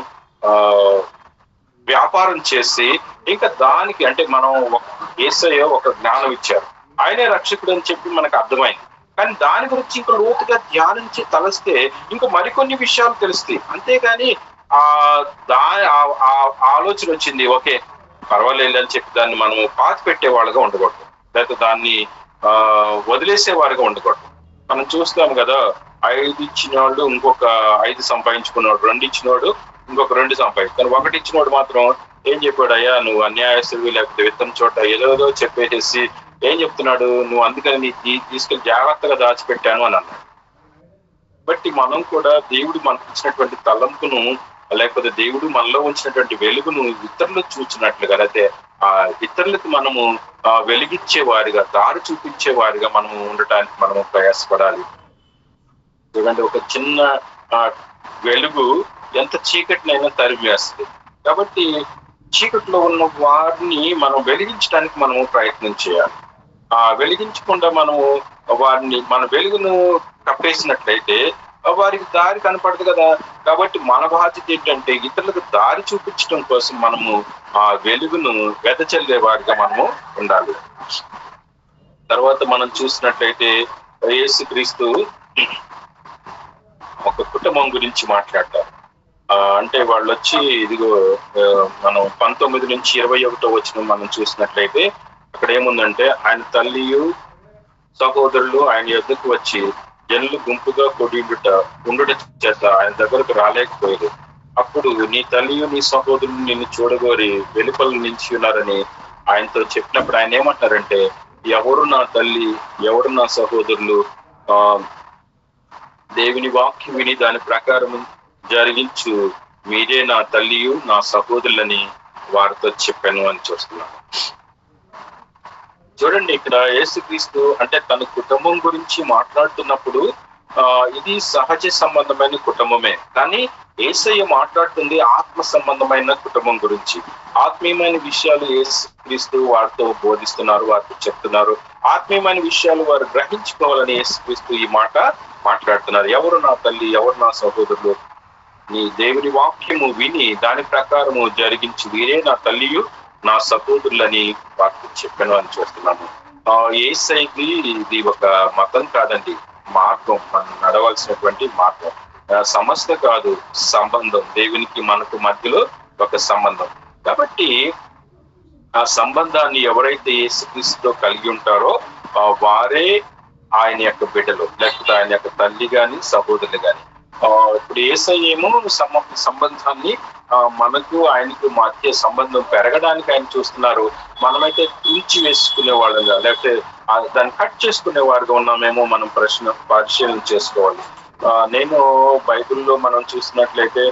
వ్యాపారం చేసి ఇంకా దానికి, అంటే మనం యేసయ్య ఒక జ్ఞానం ఇచ్చారు, ఆయనే రక్షకుడు అని చెప్పి మనకు అర్థమైంది, కానీ దాని గురించి ఇంకా లోతుగా ధ్యానించి తలస్తే ఇంకా మరికొన్ని విషయాలు తెలుస్తాయి. అంతేగాని ఆలోచన వచ్చింది, ఓకే పర్వాలేదు అని చెప్పి దాన్ని మనము పాతి పెట్టేవాళ్ళుగా ఉండకూడదు, లేకపోతే దాన్ని వదిలేసేవారుగా ఉండకూడదు. మనం చూస్తాం కదా, 5 ఇచ్చినవాడు ఇంకొక 5 సంపాదించుకున్నాడు, 2 ఇచ్చినవాడు ఇంకొక 2 సంపాదించుకున్నాడు. 1 ఇచ్చినవాడు మాత్రం ఏం చెప్పాడు, అయ్యా నువ్వు అన్యాయస్తుడివి, లేకపోతే విత్తనం చోట ఏదో చెప్పేసి ఏం చెప్తున్నాడు, నువ్వు అందుకని నీ తీసుకెళ్లి జాగ్రత్తగా దాచిపెట్టాను అని అన్నాడు. బట్టి మనం కూడా దేవుడు మనకు ఇచ్చినటువంటి తలంపును, లేకపోతే దేవుడు మనలో ఉంచినటువంటి వెలుగును ఇతరులు చూచినట్లుగా, లేకపోతే ఆ ఇతరులకు మనము వెలిగించే వారిగా, దారి చూపించే వారిగా మనము ఉండటానికి మనము ప్రయాసపడాలి. ఎందుకంటే ఒక చిన్న వెలుగు ఎంత చీకటినైనా తరిమేస్తుంది. కాబట్టి చీకట్లో ఉన్న వారిని మనం వెలిగించడానికి మనము ప్రయత్నం చేయాలి. వెలిగించకుండా మనము వారిని, మన వెలుగును కప్పేసినట్లయితే వారికి దారి కనపడదు కదా. కాబట్టి మన బాధ్యత ఏంటంటే ఇతరులకు దారి చూపించడం కోసం మనము ఆ వెలుగును వెదజల్లే వారిగా మనము ఉండాలి. తర్వాత మనం చూసినట్లయితే యేసుక్రీస్తు ఒక కుటుంబం గురించి మాట్లాడతారు. అంటే వాళ్ళు వచ్చి, ఇదిగో మనం 19 నుంచి 21 వచనం మనం చూసినట్లయితే అక్కడ ఏముందంటే, ఆయన తల్లియు సహోదరులు ఆయన యొద్దకు వచ్చి జనులు గుంపుగా ఉండుట చేత ఆయన దగ్గరకు రాలేకపోయారు. అప్పుడు నీ తల్లియు నీ సహోదరులు నిన్ను చూడగోరి వెలుపల నుంచి ఉన్నారని ఆయనతో చెప్పినప్పుడు ఆయన ఏమంటారంటే, ఎవరు నా తల్లి, ఎవరు నా సహోదరులు, దేవుని వాక్యం విని దాని ప్రకారం జరిగించు మీరే నా తల్లియు నా సహోదరులని వారితో చెప్పాను అని చూస్తున్నాను. చూడండి, ఇక్కడ యేసుక్రీస్తు అంటే తన కుటుంబం గురించి మాట్లాడుతున్నప్పుడు ఇది సహజ సంబంధమైన కుటుంబమే, కానీ యేసయ్య మాట్లాడుతుంది ఆత్మ సంబంధమైన కుటుంబం గురించి. ఆత్మీయమైన విషయాలు యేసుక్రీస్తు వారితో బోధిస్తున్నారు, వారితో చెప్తున్నారు. ఆత్మీయమైన విషయాలు వారు గ్రహించుకోవాలని యేసుక్రీస్తు ఈ మాట మాట్లాడుతున్నారు. ఎవరు నా తల్లి, ఎవరు నా సహోదరులు, నీ దేవుని వాక్యము విని దాని ప్రకారము జరిగించి వీరే నా తల్లియు నా సహోదరులని వారికి చెప్పాను అని చూస్తున్నాము. యేసయ్యకి ఇది ఒక మతం కాదండి, మార్గం, మనం నడవలసినటువంటి మార్గం. సమస్య కాదు, సంబంధం. దేవునికి మనకు మధ్యలో ఒక సంబంధం. కాబట్టి ఆ సంబంధాన్ని ఎవరైతే యేసుక్రీస్తుతో కలిగి ఉంటారో వారే ఆయన యొక్క బిడ్డలు, లేకపోతే ఆయన యొక్క తల్లి గాని సహోదరులు గాని. ఇప్పుడు యేసయ్య ఏమో సంబంధాన్ని మనకు ఆయనకు మధ్య సంబంధం పెరగడానికి ఆయన చూస్తున్నారు. మనమైతే తుంచి వేసుకునే వాళ్ళగా లేకపోతే దాన్ని కట్ చేసుకునే వారుగా ఉన్నామేమో మనం పరిశీలన చేసుకోవాలి. నేను బైబిల్లో మనం చూసినట్లయితే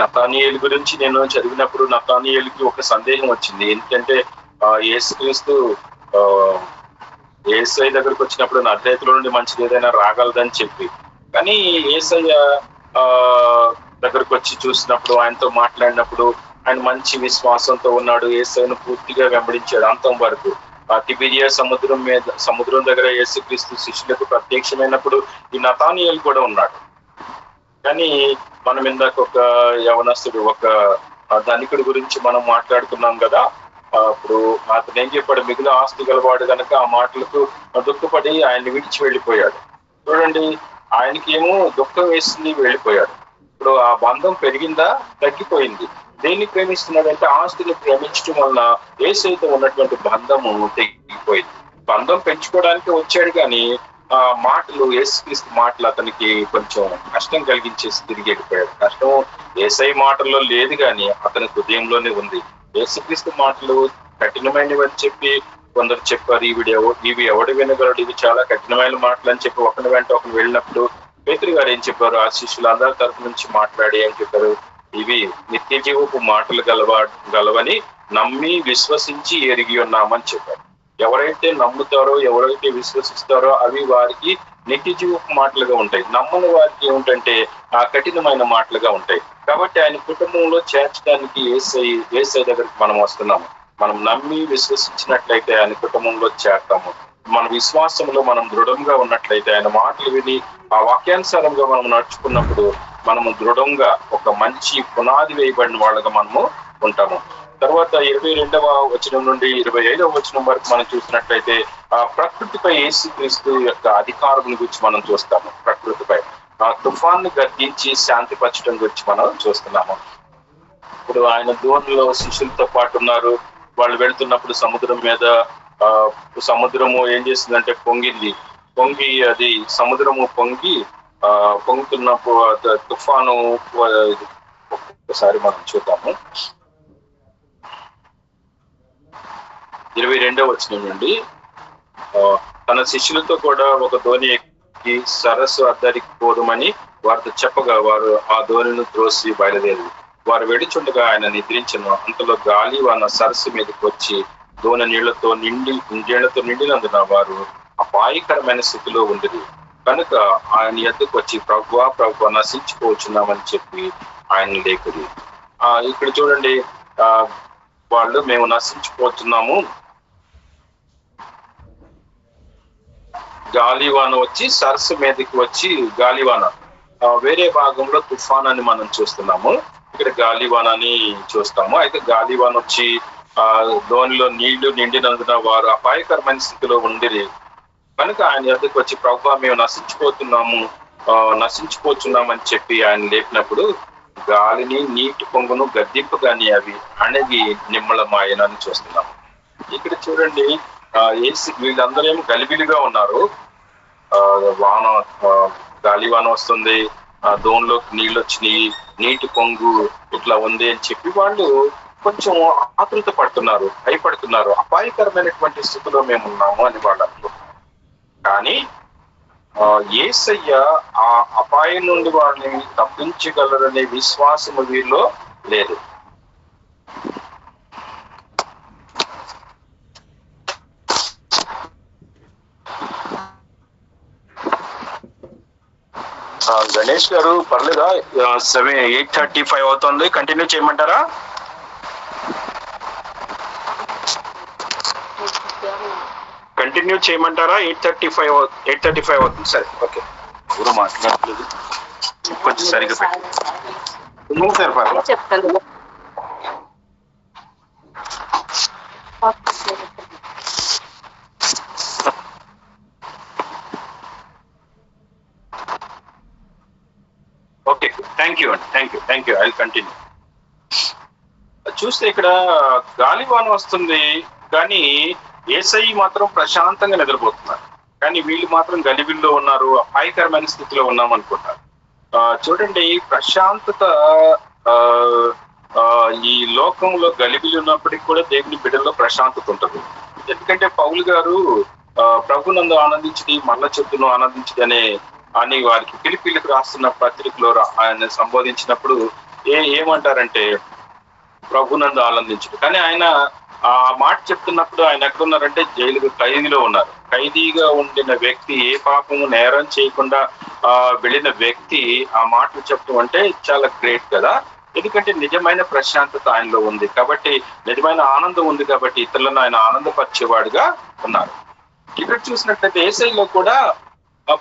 నతానియేలు గురించి నేను చదివినప్పుడు నతానియేలుకి ఒక సందేహం వచ్చింది. ఎందుకంటే యేసుక్రీస్తు యేసయ్య దగ్గరకు వచ్చినప్పుడు నజరేతులో నుండి మంచిది ఏదైనా రాగలదని చెప్పి, కానీ యేసయ్య దగ్గరకు వచ్చి చూసినప్పుడు ఆయనతో మాట్లాడినప్పుడు ఆయన మంచి విశ్వాసంతో ఉన్నాడు. యేసయ్యను పూర్తిగా వెంబడించాడు అంతం వరకు. తిబిరియా సముద్రం దగ్గర యేసుక్రీస్తు శిష్యులకు ప్రత్యక్షమైనప్పుడు ఈ నతానియేలు కూడా ఉన్నాడు. కానీ మనం ఇందాక ఒక యవనస్తుడు ఒక ధనికుడి గురించి మనం మాట్లాడుకున్నాం కదా. అప్పుడు అతను ఏం చెప్పాడు, మిగిలిన ఆస్తి గలవాడు కనుక ఆ మాటలకు దుఃఖపడి ఆయన్ని విడిచి వెళ్ళిపోయాడు. చూడండి, ఆయనకి ఏమో దుఃఖం వేసింది, వెళ్ళిపోయాడు. ఇప్పుడు ఆ బంధం పెరిగిందా, తగ్గిపోయింది? దేన్ని ప్రేమిస్తున్నాడంటే ఆస్తిని ప్రేమించడం వలన యేసయ్యతో ఉన్నటువంటి బంధము తెగిపోయింది. బంధం పెంచుకోవడానికి వచ్చాడు కానీ ఆ మాటలు, యేసుక్రీస్తు మాటలు అతనికి కొంచెం కష్టం కలిగించేసి తిరిగి వెళ్ళిపోయాడు. కష్టం యేసయ్య మాటల్లో లేదు కానీ అతని హృదయంలోనే ఉంది. యేసుక్రీస్తు మాటలు కఠినమైనవి అని చెప్పి కొందరు చెప్పారు. ఇవి ఎవడు వినగలడు, ఇవి చాలా కఠినమైన మాటలు అని చెప్పి ఒకరి వెంట ఒకరు వెళ్ళినప్పుడు పేతురు గారు ఏం చెప్పారు, ఆ శిష్యులు అందరి తరపు నుంచి మాట్లాడి ఏం చెప్పారు, ఇవి నిత్య జీవపు మాటలు గలవని నమ్మి విశ్వసించి ఎరిగి ఉన్నామని చెప్పారు. ఎవరైతే నమ్ముతారో, ఎవరైతే విశ్వసిస్తారో అవి వారికి నిత్య జీవపు మాటలుగా ఉంటాయి. నమ్మని వారికి ఏమిటంటే ఆ కఠినమైన మాటలుగా ఉంటాయి. కాబట్టి ఆయన కుటుంబంలో చేర్చడానికి యేసయ్య దగ్గరికి మనం వస్తున్నాము. మనం నమ్మి విశ్వసించినట్లయితే ఆయన కుటుంబంలో చేరతాము. మన విశ్వాసంలో మనం దృఢంగా ఉన్నట్లయితే, ఆయన మాటలు విని ఆ వాక్యానుసారంగా మనం నడుచుకున్నప్పుడు మనము దృఢంగా ఒక మంచి పునాది వేయబడిన వాళ్ళగా మనము ఉంటాము. తర్వాత 22వ వచనం నుండి 25వ వచనం వరకు మనం చూసినట్లయితే ఆ ప్రకృతిపై యేసుక్రీస్తు యొక్క అధికారం గురించి మనం చూస్తాము. ప్రకృతిపై ఆ తుఫాన్ని గద్దించి శాంతిపరచడం గురించి మనం చూస్తున్నాము. ఇప్పుడు ఆయన దోణిలో శిష్యులతో పాటు ఉన్నారు. వాళ్ళు వెళ్తున్నప్పుడు సముద్రం మీద సముద్రము ఏం చేసిందంటే పొంగి అది సముద్రము పొంగుతున్నప్పుడు తుఫాను ఒకసారి మనం చూద్దాము. 22వ వచనం నుండి తన శిష్యులతో కూడా ఒక దోణి ఎక్కి సరస్సు అద్దరికి పోదుమని వారితో చెప్పగా వారు ఆ దోణిని త్రోసి బయలుదేరి వారు వెడిచుండగా ఆయన నిద్రించను. అంతలో గాలి వాన సరస్సు మీదకి వచ్చి దోణి నీళ్లతో నిండినందున వారు అపాయకరమైన స్థితిలో ఉండేది. కనుక ఆయన ఎద్దుకు వచ్చి ప్రభువా నశించిపోతున్నామని చెప్పి ఆయన లేకుడి. ఇక్కడ చూడండి, వాళ్ళు మేము నశించిపోతున్నాము, గాలివాన వచ్చి సరస్సు మీదకి వచ్చి గాలివాన, వేరే భాగంలో తుఫాన్ అని మనం చూస్తున్నాము, ఇక్కడ గాలివాన అని చూస్తాము. అయితే గాలివాన వచ్చి దోణిలో నీళ్లు నిండినందున వారు అపాయకరమైన స్థితిలో ఉండిరి. కనుక ఆయన ఎద్దకు వచ్చి ప్రభువా మేము నశించిపోతున్నామని చెప్పి ఆయన లేపినప్పుడు గాలిని నీటి పొంగును గద్దింపుగాని అవి అణగి నిమ్మలమాయనని చూస్తున్నాము. ఇక్కడ చూడండి, వీళ్ళందరూ ఏమో గలిబిలిగా ఉన్నారు. గాలివాన వస్తుంది, దోణిలోకి నీళ్ళు వచ్చినాయి, నీటి పొంగు ఇట్లా ఉంది అని చెప్పి వాళ్ళు కొంచెం ఆతృత పడుతున్నారు, భయపడుతున్నారు. అపాయకరమైనటువంటి స్థితిలో మేము ఉన్నాము అని వాళ్ళు అనుకుంటున్నారు. కానీ యేసయ్య ఆ అపాయం నుండి వాళ్ళని తప్పించగలరనే విశ్వాసము వీరిలో లేదు. గణేష్ గారు పర్లేదా? 8:35 అవుతుంది, కంటిన్యూ చేయమంటారా? కంటిన్యూ చేయమంటారా? 8:35 అవుతుంది. సరే, ఓకే. ఎవరు మాట్లాడలేదు, కొంచెం సరిగ్గా పెట్టండి సార్. పర్లేదు. Okay, thank you. I will continue. చూస్తే ఇక్కడ గాలివాన వస్తుంది, కానీ యేసయ్య మాత్రం ప్రశాంతంగా నిద్రపోతున్నారు. కానీ వీళ్ళు మాత్రం గలిబిల్లో ఉన్నారు, అపాయకరమైన స్థితిలో ఉన్నాం అనుకుంటారు. చూడండి, ప్రశాంతత ఆ ఆ ఈ లోకంలో గలిబిలి ఉన్నప్పటికీ కూడా దేవుని బిడ్డల్లో ప్రశాంతత ఉంటుంది. ఎందుకంటే పౌలు గారు ప్రభునందు ఆనందించి మల్ల చెట్టును ఆనందించది అని వారికి పిలిపిలికి రాస్తున్న పత్రికలో ఆయన సంబోధించినప్పుడు ఏమంటారంటే ప్రభునందు ఆనందించడు. కానీ ఆయన ఆ మాట చెప్తున్నప్పుడు ఆయన ఎక్కడున్నారంటే జైలు ఖైదీలో ఉన్నారు. ఖైదీగా ఉండిన వ్యక్తి, ఏ పాపము నేరం చేయకుండా వెళ్ళిన వ్యక్తి ఆ మాటలు చెప్తూ అంటే చాలా గ్రేట్ కదా. ఎందుకంటే నిజమైన ప్రశాంతత ఆయనలో ఉంది కాబట్టి, నిజమైన ఆనందం ఉంది కాబట్టి ఇతరులను ఆయన ఆనందపరిచేవాడుగా ఉన్నారు. ఇక్కడ చూసినట్లయితే యేసయ్యలో కూడా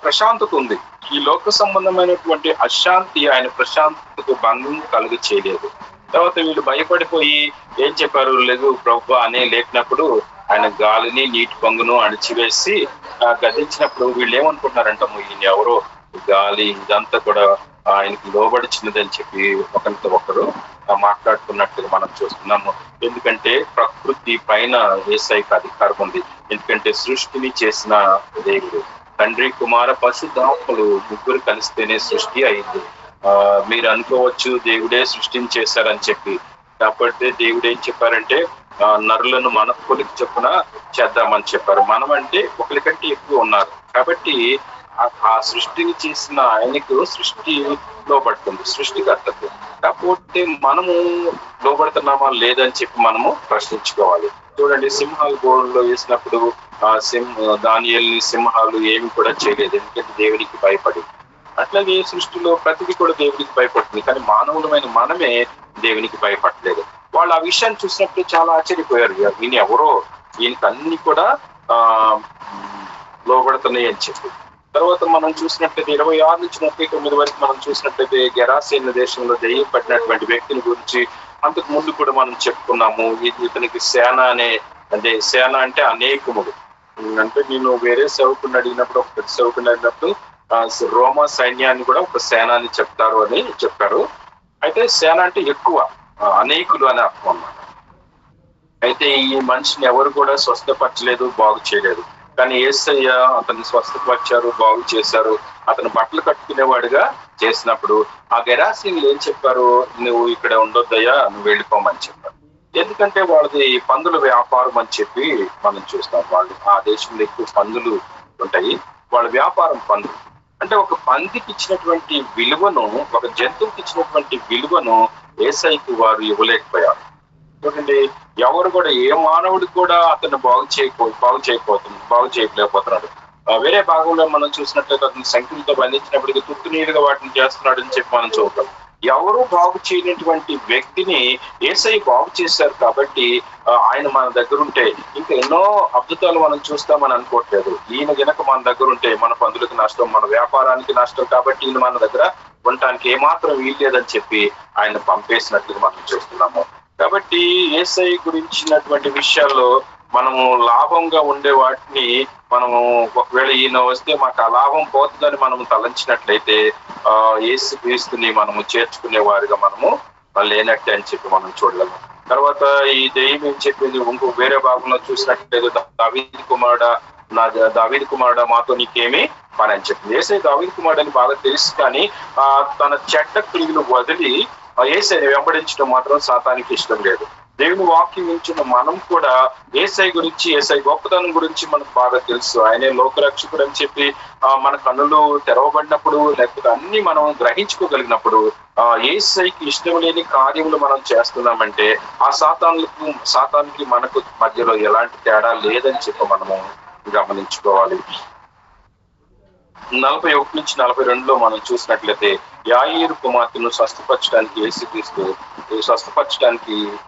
ప్రశాంతత ఉంది. ఈ లోక సంబంధమైనటువంటి అశాంతి ఆయన ప్రశాంతతకు భంగం కలుగ చేయలేదు. తర్వాత వీళ్ళు భయపడిపోయి ఏం చెప్పారు, లేదు ప్రభువా అని లేపినప్పుడు ఆయన గాలిని నీటి పొంగును అణిచివేసి గద్దించినప్పుడు వీళ్ళు ఏమనుకుంటున్నారంట, ఈయన ఎవరో గాలి ఇదంతా కూడా ఆయనకి లోబడి చిన్నదని చెప్పి ఒకరితో ఒకరు మాట్లాడుతున్నట్టుగా మనం చూస్తున్నాము. ఎందుకంటే ప్రకృతి పైన యేసయ్యకి అధికారం ఉంది. ఎందుకంటే సృష్టిని చేసిన దేవుడు తండ్రి, కుమార, పరిశుద్ధాత్మలు ముగ్గురు కలిస్తేనే సృష్టి అయింది. మీరు అనుకోవచ్చు దేవుడే సృష్టిని చేశారని చెప్పి. కాబట్టి దేవుడు ఏం చెప్పారంటే నరులను మన పోలిక చొప్పున చేద్దామని చెప్పారు. మనం అంటే ఒకరి కంటే ఎక్కువ ఉన్నారు కాబట్టి ఆ సృష్టిని చేసిన ఆయనకు సృష్టి లోబడుతుంది, సృష్టికర్తకు. కాకపోతే మనము లోబడుతున్నామా లేదని చెప్పి మనము ప్రశ్నించుకోవాలి. చూడండి, సింహాలు గోడలో వేసినప్పుడు దానియేలుని సింహాలు ఏమి కూడా చేయలేదు, ఎందుకంటే దేవునికి భయపడి. అట్లాగే సృష్టిలో ప్రతిదీ కూడా దేవునికి భయపడుతుంది, కానీ మానవులమైన మనమే దేవునికి భయపడలేదు. వాళ్ళు ఆ విషయాన్ని చూసినప్పుడు చాలా ఆశ్చర్యపోయారు. ఈయన ఎవరో, ఈయనకి అన్ని కూడా లోబడుతున్నాయి అని చెప్పి. తర్వాత మనం చూసినట్లయితే 26 నుంచి 39 వరకు మనం చూసినట్లయితే గెరాసేన దేశంలో దెయ్యం పట్టినటువంటి వ్యక్తిని గురించి అంతకు ముందు కూడా మనం చెప్పుకున్నాము. ఇతనికి సేన అంటే సేన అంటే అనేకములు. అంటే నేను వేరే సేవకుని అడిగినప్పుడు, ఒక పెద్ద సేవకుని అడిగినప్పుడు రోమా సైన్యాన్ని కూడా ఒక సేన అని చెప్తారు అని చెప్పారు. అయితే సేన అంటే ఎక్కువ, అనేకులు అని అర్థం అన్నమాట. అయితే ఈ మనిషిని ఎవరు కూడా స్వస్థపరచలేదు, బాగు చేయలేదు. కానీ యేసయ్య అతన్ని స్వస్థపరిచారు, బాగు చేశారు. అతను బట్టలు కట్టుకునేవాడుగా చేసినప్పుడు ఆ గెరాసీన్లు ఏం చెప్పారు, నువ్వు ఇక్కడ ఉండొద్దయ్యా, నువ్వు వెళ్ళిపోమని చెప్పారు. ఎందుకంటే వాళ్ళది పందుల వ్యాపారం అని చెప్పి మనం చూస్తాం. వాళ్ళు ఆ దేశంలో ఎక్కువ పందులు ఉంటాయి, వాళ్ళ వ్యాపారం పందులు. అంటే ఒక పందికి ఇచ్చినటువంటి విలువను, ఒక జంతువుకి ఇచ్చినటువంటి విలువను యేసయ్యకి వారు ఇవ్వలేకపోయారు. చూడండి, ఎవరు కూడా, ఏ మానవుడికి కూడా అతను బాగు చేయలేకపోతున్నాడు. వేరే భాగంలో మనం చూసినట్లయితే అతను సంఖ్యలతో బంధించినప్పటికీ తుత్తునీరుగా వాటిని చేస్తున్నాడు అని చెప్పి మనం చూద్దాం. ఎవరు బాగు చేయనటువంటి వ్యక్తిని యేసయ్య బాగు చేశారు కాబట్టి ఆయన మన దగ్గర ఉంటే ఇంకా ఎన్నో అద్భుతాలు మనం చూస్తామని అనుకోవట్లేదు. ఈయన గనక మన దగ్గర ఉంటే మన పందులకు నష్టం, మన వ్యాపారానికి నష్టం. కాబట్టి ఈయన మన దగ్గర ఉండటానికి ఏమాత్రం వీల్లేదని చెప్పి ఆయన పంపేసినట్లుగా మనం చూస్తున్నాము. కాబట్టి యేసయ్య గురించినటువంటి విషయాల్లో మనము లాభంగా ఉండే వాటిని మనము, ఒకవేళ ఈయన వస్తే మాకు ఆ లాభం పోతుందని మనం తలంచినట్లయితే యేసుక్రీస్తుని మనము చేర్చుకునే వారిగా మనము లేనట్టే అని చెప్పి మనం చూడలేము. తర్వాత ఈ దెయ్యం ఏం చెప్పింది, ఇంకో వేరే భాగంలో చూసినట్లయితే దావీదు కుమారుడా మాతో నీకేమి పని అని చెప్పింది. యేసయ్య దావీదు కుమారుడు అని బాగా తెలుసు, కానీ తన చెడ్డ క్రియలు వదిలి యేసయ్యని వెంబడించడం మాత్రం సాతానికి ఇష్టం లేదు. దేవుని వాక్యం ఇచ్చిన మనం కూడా యేసయ్య గురించి, యేసయ్య గొప్పతనం గురించి మనకు బాగా తెలుసు. ఆయనే లోకరక్షకుడు అని చెప్పి మన కన్నులు తెరవబడినప్పుడు, లేకపోతే అన్ని మనం గ్రహించుకోగలిగినప్పుడు యేసయ్యకి ఇష్టం లేని కార్యములు మనం చేస్తున్నామంటే ఆ సాతానికి మనకు మధ్యలో ఎలాంటి తేడా లేదని చెప్పి మనము గమనించుకోవాలి. 41 నుంచి 42లో మనం చూసినట్లయితే యాయీరు కుమార్తెను స్వస్థపరచడానికి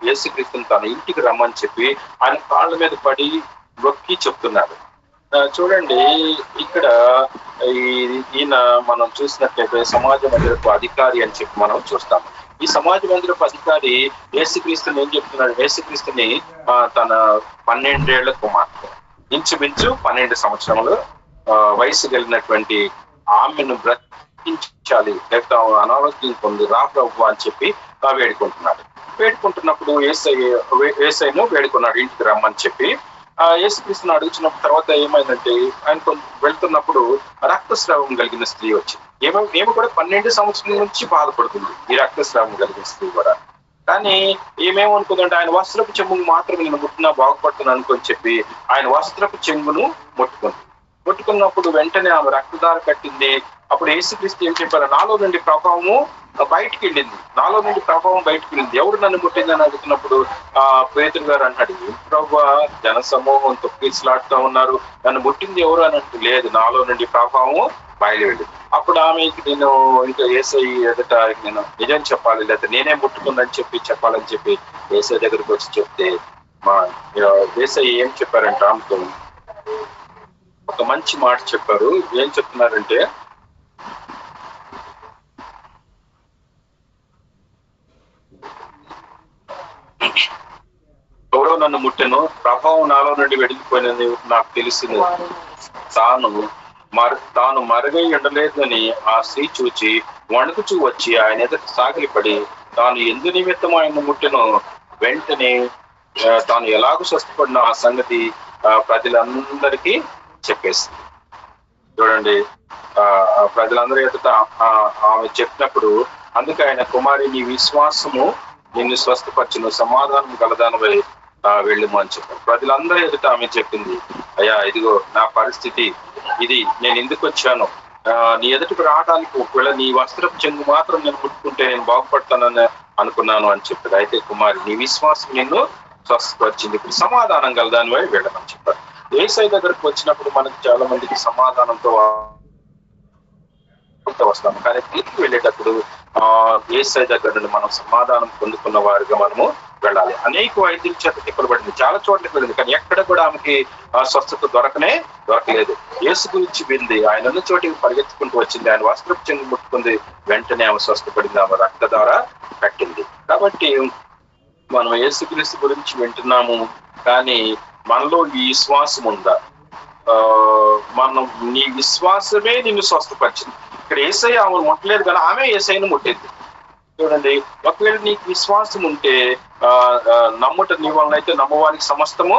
యేసుక్రీస్తుని తన ఇంటికి రమ్మని చెప్పి ఆయన కాళ్ళ మీద పడి మొక్కి చెప్తున్నారు. చూడండి, ఇక్కడ ఈయన మనం చూసినట్లయితే సమాజ మందిరపు అధికారి అని చెప్పి మనం చూస్తాము. ఈ సమాజ మందిరపు అధికారి యేసుక్రీస్తుని ఏం చెప్తున్నాడు, యేసుక్రీస్తుని తన 12 ఏళ్ల కుమార్తె, ఇంచుమించు 12 సంవత్సరములు వయసు కలిగినటువంటి ఆమెను బ్రతికించాలి, లేకపోతే అనారోగ్యం పొంది రా ప్రభు అని చెప్పి వేడుకుంటున్నప్పుడు యేసయ్యను వేడుకున్నాడు ఇంటికి రమ్మని చెప్పి. యేసుక్రీస్తుని అడుగుతున్నప్పుడు తర్వాత ఏమైందంటే ఆయన వెళ్తున్నప్పుడు రక్తస్రావం కలిగిన స్త్రీ వచ్చింది. మేము కూడా 12 సంవత్సరాల నుంచి బాధపడుతుంది ఈ రక్తస్రావం కలిగిన స్త్రీ కూడా. కానీ ఏమేమనుకుందంటే ఆయన వస్త్రపు చెంగును మాత్రం నేను ముట్టినా బాగుపడుతున్నాను అనుకొని చెప్పి ఆయన వస్త్రపు చెంగును ముట్టుకున్నప్పుడు వెంటనే ఆమె రక్తదార కట్టింది. అప్పుడు యేసుక్రీస్తు ఏం చెప్పారు, నాలో నుండి ప్రభావము బయటికి వెళ్ళింది, నాలో నుండి ప్రభావం బయటికి వెళ్ళింది. ఎవరు నన్ను ముట్టిందని అడుగుతున్నప్పుడు పేతురు గారు అన్నాడు, ప్రభు జన సమూహం తొక్కిసలాడుతూ ఉన్నారు, నన్ను ముట్టింది ఎవరు అని అంటే, లేదు నాలో నుండి ప్రభావము బయలువెళ్ళింది. అప్పుడు ఆమెకి నేను ఇంకా యేసై ఎదుట నేను నిజం చెప్పాలి, లేదా నేనే ముట్టుకుందని చెప్పాలని చెప్పి యేసై దగ్గరికి వచ్చి చెప్తే మా యేసై ఏం చెప్పారంటే ఆమెతో ఒక మంచి మాట చెప్పారు. ఏం చెప్తున్నారంటే, ఎవరో నన్ను ముట్టెను, ప్రభావం నాలో నుండి వెడిగిపోయినది నాకు తెలిసింది, తాను మరుగై ఉండలేదని ఆ స్త్రీ చూచి వణుకుచూ వచ్చి ఆయన ఎదుట సాగిలిపడి తాను ఎందు నిమిత్తం ఆయన ముట్టెను వెంటనే తాను ఎలాగో స్వస్థపడిన ఆ సంగతి ప్రజలందరికీ చెప్పేసింది. చూడండి, ప్రజలందరి ఎదుట ఆమె చెప్పినప్పుడు అందుకే ఆయన కుమారి నీ విశ్వాసము నిన్ను స్వస్థపరచును, సమాధానం గలదానివై వెళ్ళుము అని చెప్పారు. ప్రజలందరూ ఎదుట ఆమె చెప్పింది, అయ్యా ఇదిగో నా పరిస్థితి ఇది, నేను ఎందుకు వచ్చాను, నీ ఎదుటికి రావడానికి ఒకవేళ నీ వస్త్రపు చెంగు మాత్రం నేను ముట్టుకుంటే నేను బాగుపడతానని అనుకున్నాను అని చెప్పారు. అయితే కుమారి నీ విశ్వాసం నిన్ను స్వస్థపరిచింది, ఇప్పుడు సమాధానం గలదానివై వెళ్ళమని చెప్పారు. యేసయ్య దగ్గరకు వచ్చినప్పుడు మనకి చాలా మందికి సమాధానంతో వస్తాము, కానీ తిరిగి వెళ్ళేటప్పుడు యేసయ్య దగ్గర నుండి మనం సమాధానం పొందుకున్న వారిగా మనము వెళ్ళాలి. అనేక వైద్యుల చేత తిప్పబడింది, చాలా చోట్లకి వెళ్ళింది, కానీ ఎక్కడ కూడా ఆమెకి స్వస్థత దొరకలేదు. యేసు గురించి వింది, ఆయన ఉన్న చోటికి పరిగెత్తుకుంటూ వచ్చింది, ఆయన వస్త్రపు చెంగు ముట్టుకుంది, వెంటనే ఆమె స్వస్థపడింది, ఆమె రక్త ద్వారా కట్టింది. కాబట్టి మనం యేసుక్రీస్తు గురించి వింటున్నాము, కానీ మనలో ఈ విశ్వాసం ఉందా? మనం నీ విశ్వాసమే నిన్ను స్వస్థపరిచింది. ఇక్కడ యేసయ్య ఆమెను ముట్టలేదు, కానీ ఆమె యేసయ్యను ముట్టింది. చూడండి, ఒకవేళ నీకు విశ్వాసం ఉంటే నమ్ముట నీ వలన అయితే నమ్మవానికి సమస్తము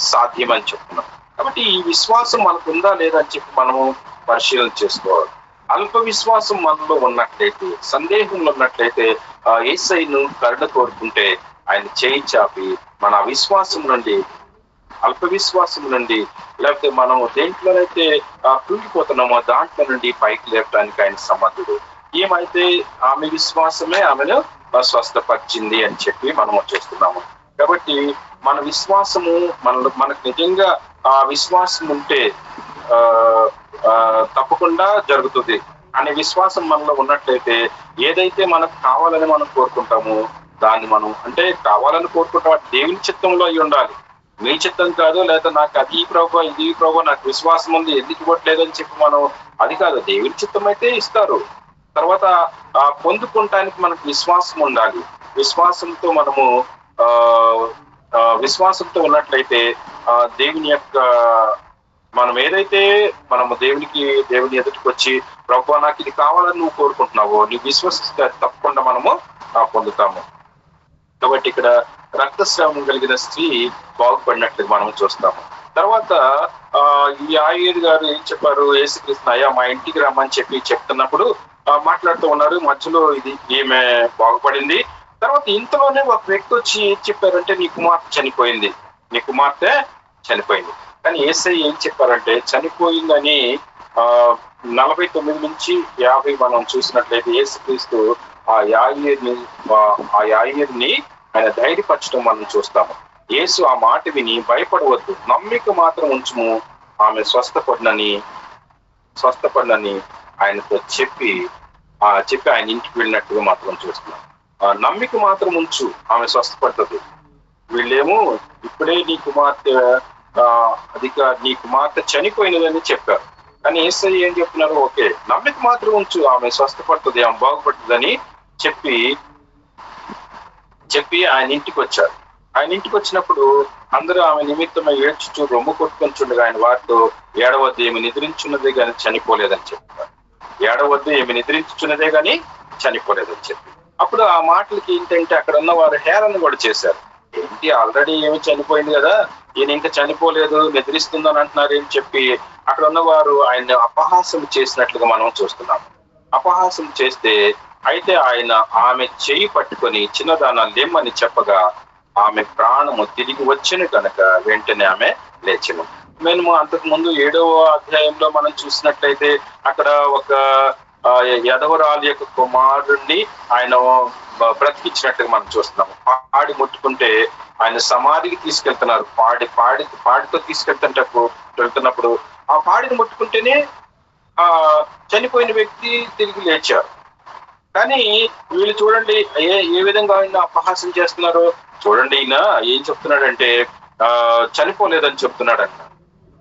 సాధ్యం అని చెప్తున్నాం. కాబట్టి ఈ విశ్వాసం మనకు ఉందా లేదా అని చెప్పి మనము పరిశీలన చేసుకోవాలి. అల్ప విశ్వాసం మనలో ఉన్నట్లయితే, సందేహంలో ఉన్నట్లయితే యేసయ్యను కరుణ కోరుకుంటే ఆయన చేయి చాపి మన విశ్వాసం నుండి, అల్ప విశ్వాసం నుండి, లేకపోతే మనం దేంట్లోనైతే కృంగిపోతున్నామో దాంట్లో నుండి పైకి లేపడానికి ఆయన సమర్థుడు. ఏమైతే ఆమె విశ్వాసమే ఆమెను స్వస్థపరిచింది అని చెప్పి మనము చేస్తున్నాము. కాబట్టి మన విశ్వాసము మనకు నిజంగా ఆ విశ్వాసం ఉంటే తప్పకుండా జరుగుతుంది అనే విశ్వాసం మనలో ఉన్నట్లయితే, ఏదైతే మనకు కావాలని మనం కోరుకుంటామో దాన్ని మనం, అంటే కావాలని కోరుకుంటాం దేవుని చిత్తంలో అయి ఉండాలి, మీ చిత్తం కాదు, లేదా నాకు అది ప్రభు ఇది ప్రభు నాకు విశ్వాసం ఉంది ఎందుకు ఇవ్వట్లేదు అని చెప్పి మనం, అది కాదు, దేవుని చిత్తం అయితే ఇస్తారు. తర్వాత పొందుకుంటానికి మనకు విశ్వాసం ఉండాలి. విశ్వాసంతో మనము విశ్వాసంతో ఉన్నట్లయితే దేవుని యొక్క మనం ఏదైతే మనము దేవుని ఎదుటికి వచ్చి ప్రభు నాకు ఇది కావాలని నువ్వు కోరుకుంటున్నావో నీ విశ్వసిస్తే తప్పకుండా మనము పొందుతాము. కాబట్టి ఇక్కడ రక్తస్రావం కలిగిన స్త్రీ బాగుపడినట్లు మనం చూస్తాము. తర్వాత ఈ ఆయుర్ గారు ఏం చెప్పారు, యేసుక్రీస్తు అయ్యా మా ఇంటికి రమ్మని చెప్తున్నప్పుడు మాట్లాడుతూ ఉన్నారు. మధ్యలో ఈమె బాగుపడింది. తర్వాత ఇంతలోనే ఒక వ్యక్తి వచ్చి ఏం చెప్పారంటే నీ కుమార్తె చనిపోయింది. కానీ యేసయ్య ఏం చెప్పారంటే చనిపోయిందని 49 నుంచి 50 మనం చూసినట్లయితే యేసుక్రీస్తు ఆ యాయిర్ని ఆయన ధైర్యపరచడం మనం చూస్తాము. యేసు ఆ మాట విని భయపడవద్దు, నమ్మిక మాత్రం ఉంచుము, ఆమె స్వస్థపడినని ఆయనతో చెప్పి ఆయన ఇంటికి వెళ్ళినట్టుగా మాత్రం చూస్తున్నాం. నమ్మిక మాత్రం ఉంచు, ఆమె స్వస్థపడుతుంది. వీళ్ళేమో ఇప్పుడే నీ కుమార్తె చనిపోయినదని చెప్పారు, కానీ యేసయ్య ఏం చెప్తున్నారు, ఓకే నమ్మిక మాత్రం ఉంచు, ఆమె స్వస్థపడుతుంది, ఆమె బాగుపడుతుందని చెప్పి ఆయన ఇంటికి వచ్చారు. ఆయన ఇంటికి వచ్చినప్పుడు అందరూ ఆమె నిమిత్తమై ఏడ్చుచు రొమ్ము కొట్టుకొని చుండగా ఆయన వారితో ఏడవద్దు ఏమి నిద్రించున్నదే కానీ చనిపోలేదని చెప్పారు. ఏడవద్దు ఏమి నిద్రించున్నదే కానీ చనిపోలేదని చెప్పి, అప్పుడు ఆ మాటలకి ఏంటంటే అక్కడ ఉన్న వారు హేళన కూడా చేశారు. ఏంటి ఆల్రెడీ ఏమి చనిపోయింది కదా, ఈయన ఇంకా చనిపోలేదు నిద్రిస్తుందని అంటున్నారు అని చెప్పి అక్కడ ఉన్నవారు ఆయన అపహాసం చేసినట్లుగా మనం చూస్తున్నాం. అపహాసం చేస్తే, అయితే ఆయన ఆమె చేయి పట్టుకొని చిన్నదాన లేమ్మని చెప్పగా ఆమె ప్రాణము తిరిగి వచ్చెను కనుక వెంటనే ఆమె లేచెను. మేము అంతకు ముందు 7వ అధ్యాయంలో మనం చూసినట్లయితే అక్కడ ఒక యధవరాలి యొక్క కుమారుణ్ణి ఆయన బ్రతికించినట్టుగా మనం చూస్తున్నాము. పాడి ముట్టుకుంటే ఆయన సమాధికి తీసుకెళ్తున్నారు. పాడితో వెళ్తున్నప్పుడు ఆ పాడిని ముట్టుకుంటేనే ఆ చనిపోయిన వ్యక్తి తిరిగి లేచారు. కానీ వీళ్ళు చూడండి ఏ విధంగా ఆయన అపహాసం చేస్తున్నారో చూడండి. ఈయన ఏం చెప్తున్నాడంటే చనిపోలేదని చెప్తున్నాడంట.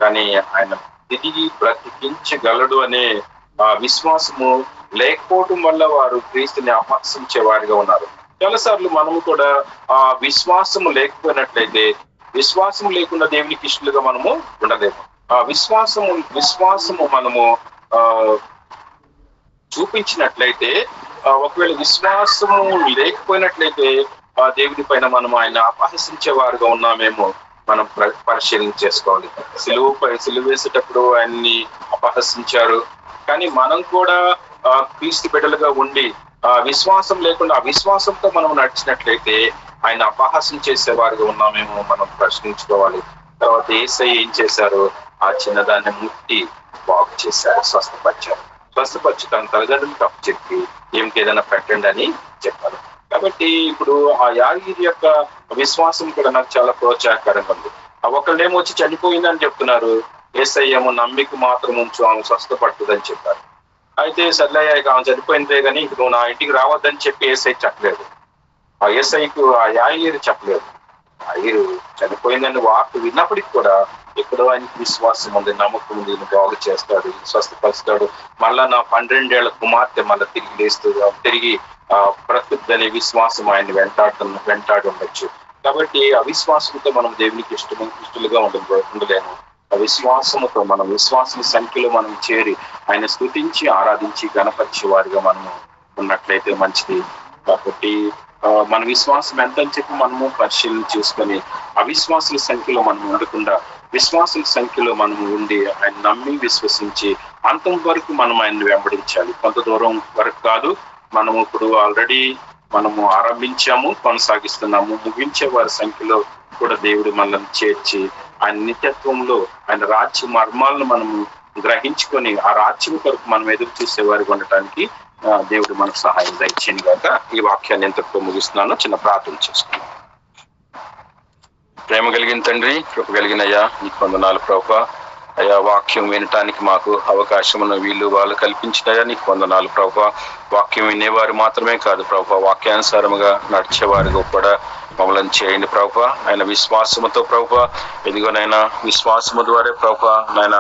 కానీ ఆయన తిరిగి బ్రతికించగలడు అనే విశ్వాసము లేకపోవడం వల్ల వారు క్రీస్తుని అపహసించే వారిగా ఉన్నారు. చాలాసార్లు మనము కూడా ఆ విశ్వాసము లేకపోయినట్లయితే, విశ్వాసం లేకుండా దేవునికి ఇష్టలుగా మనము ఉండలేము. ఆ విశ్వాసము మనము చూపించినట్లయితే, ఒకవేళ విశ్వాసము లేకపోయినట్లయితే దేవుని పైన మనం ఆయన అపహసించే వారుగా ఉన్నామేమో మనం పరిశీలన చేసుకోవాలి. సిలువ వేసేటప్పుడు ఆయన్ని అపహసించారు. కానీ మనం కూడా క్రీస్తు బిడ్డలుగా ఉండి విశ్వాసం లేకుండా అవిశ్వాసంతో మనం నడిచినట్లయితే ఆయన అపహాసం చేసేవారుగా ఉన్నామేమో మనం ప్రశ్నించుకోవాలి. తర్వాత యేసయ్య ఏం చేశారు? ఆ చిన్నదాన్ని ముట్టి బాగు చేశారు, స్వస్థపరిచి తన తల్లిదండ్రులకు అప్పచెప్పి ఏమిటి ఏదైనా పెట్టండి అని చెప్పారు. కాబట్టి ఇప్పుడు ఆ యాగీరి యొక్క విశ్వాసం కూడా నాకు చాలా ప్రోత్సాహకరంగా ఉంది. ఒకళ్ళేమో వచ్చి చనిపోయిందని చెప్తున్నారు, యేసయ్యేమో నమ్మిక మాత్రం ఉంచు, ఆమె స్వస్థపడుతుందని చెప్పారు. అయితే సర్లయ్య ఆమె చనిపోయిందే కానీ ఇంక నువ్వు నా ఇంటికి రావద్దని చెప్పి యేసయ్య చెప్పలేదు. ఆ యేసయ్యకు ఆ యాగీరి చెప్పలేదు. యాగీరు చనిపోయిందని వార్త విన్నప్పటికి కూడా ఎక్కడో ఆయనకి విశ్వాసం ఉంది, నమ్మకం ఉంది, బాగు చేస్తాడు, స్వస్థపరుస్తాడు, మళ్ళా నా 12 ఏళ్ల కుమార్తె మళ్ళీ తిరిగి లేస్తుంది, తిరిగి బ్రతుకుద్దనే విశ్వాసం ఆయన వెంటాడి ఉండొచ్చు. కాబట్టి అవిశ్వాసంతో మనం దేవునికి ఇష్టలుగా ఉండలేము. విశ్వాసముతో మనం విశ్వాసం సంఖ్యలో మనం చేరి ఆయన స్తుతించి ఆరాధించి గణపరిచే వారిగా మనము ఉన్నట్లయితే మంచిది. కాబట్టి మన విశ్వాసం ఎంతని చెప్పి మనము పరిశీలన చేసుకొని అవిశ్వాసుల సంఖ్యలో మనం ఉండకుండా విశ్వాసుల సంఖ్యలో మనము ఉండి ఆయన నమ్మి విశ్వసించి అంతం వరకు మనం ఆయన్ని వెంబడించాలి. కొంత దూరం వరకు కాదు, మనము ఇప్పుడు ఆల్రెడీ మనము ఆరంభించాము, కొనసాగిస్తున్నాము. ముగించే వారి సంఖ్యలో కూడా దేవుడు మనల్ని చేర్చి ఆయన నిత్యత్వంలో ఆయన రాజ్య మర్మాలను మనము గ్రహించుకొని ఆ రాజ్యం కొరకు మనం ఎదురు చూసేవారికి ఉండటానికి దేవుడు మనకు సహాయం దయచేయను గాక. ఈ వాక్యాన్ని ఎంతతో ముగిస్తున్నాను. చిన్న ప్రార్థన చేసుకున్నాను. ప్రేమ కలిగిన తండ్రి, కృప కలిగిన అయ్యా, నీకు వందనాలు ప్రభువా. అయ్యా వాక్యం వినటానికి మాకు అవకాశమున్న వీళ్ళు వాళ్ళు కల్పించినయా నీకు వందనాలు ప్రభువా. వాక్యం వినేవారు మాత్రమే కాదు ప్రభువా, వాక్యానుసారముగా నడిచేవారిగా కూడా మమ్మల్ని చేయండి ప్రభువా. ఆయన విశ్వాసముతో ప్రభువా, ఎదిగోనైనా విశ్వాసము ద్వారా ప్రభువా నాయన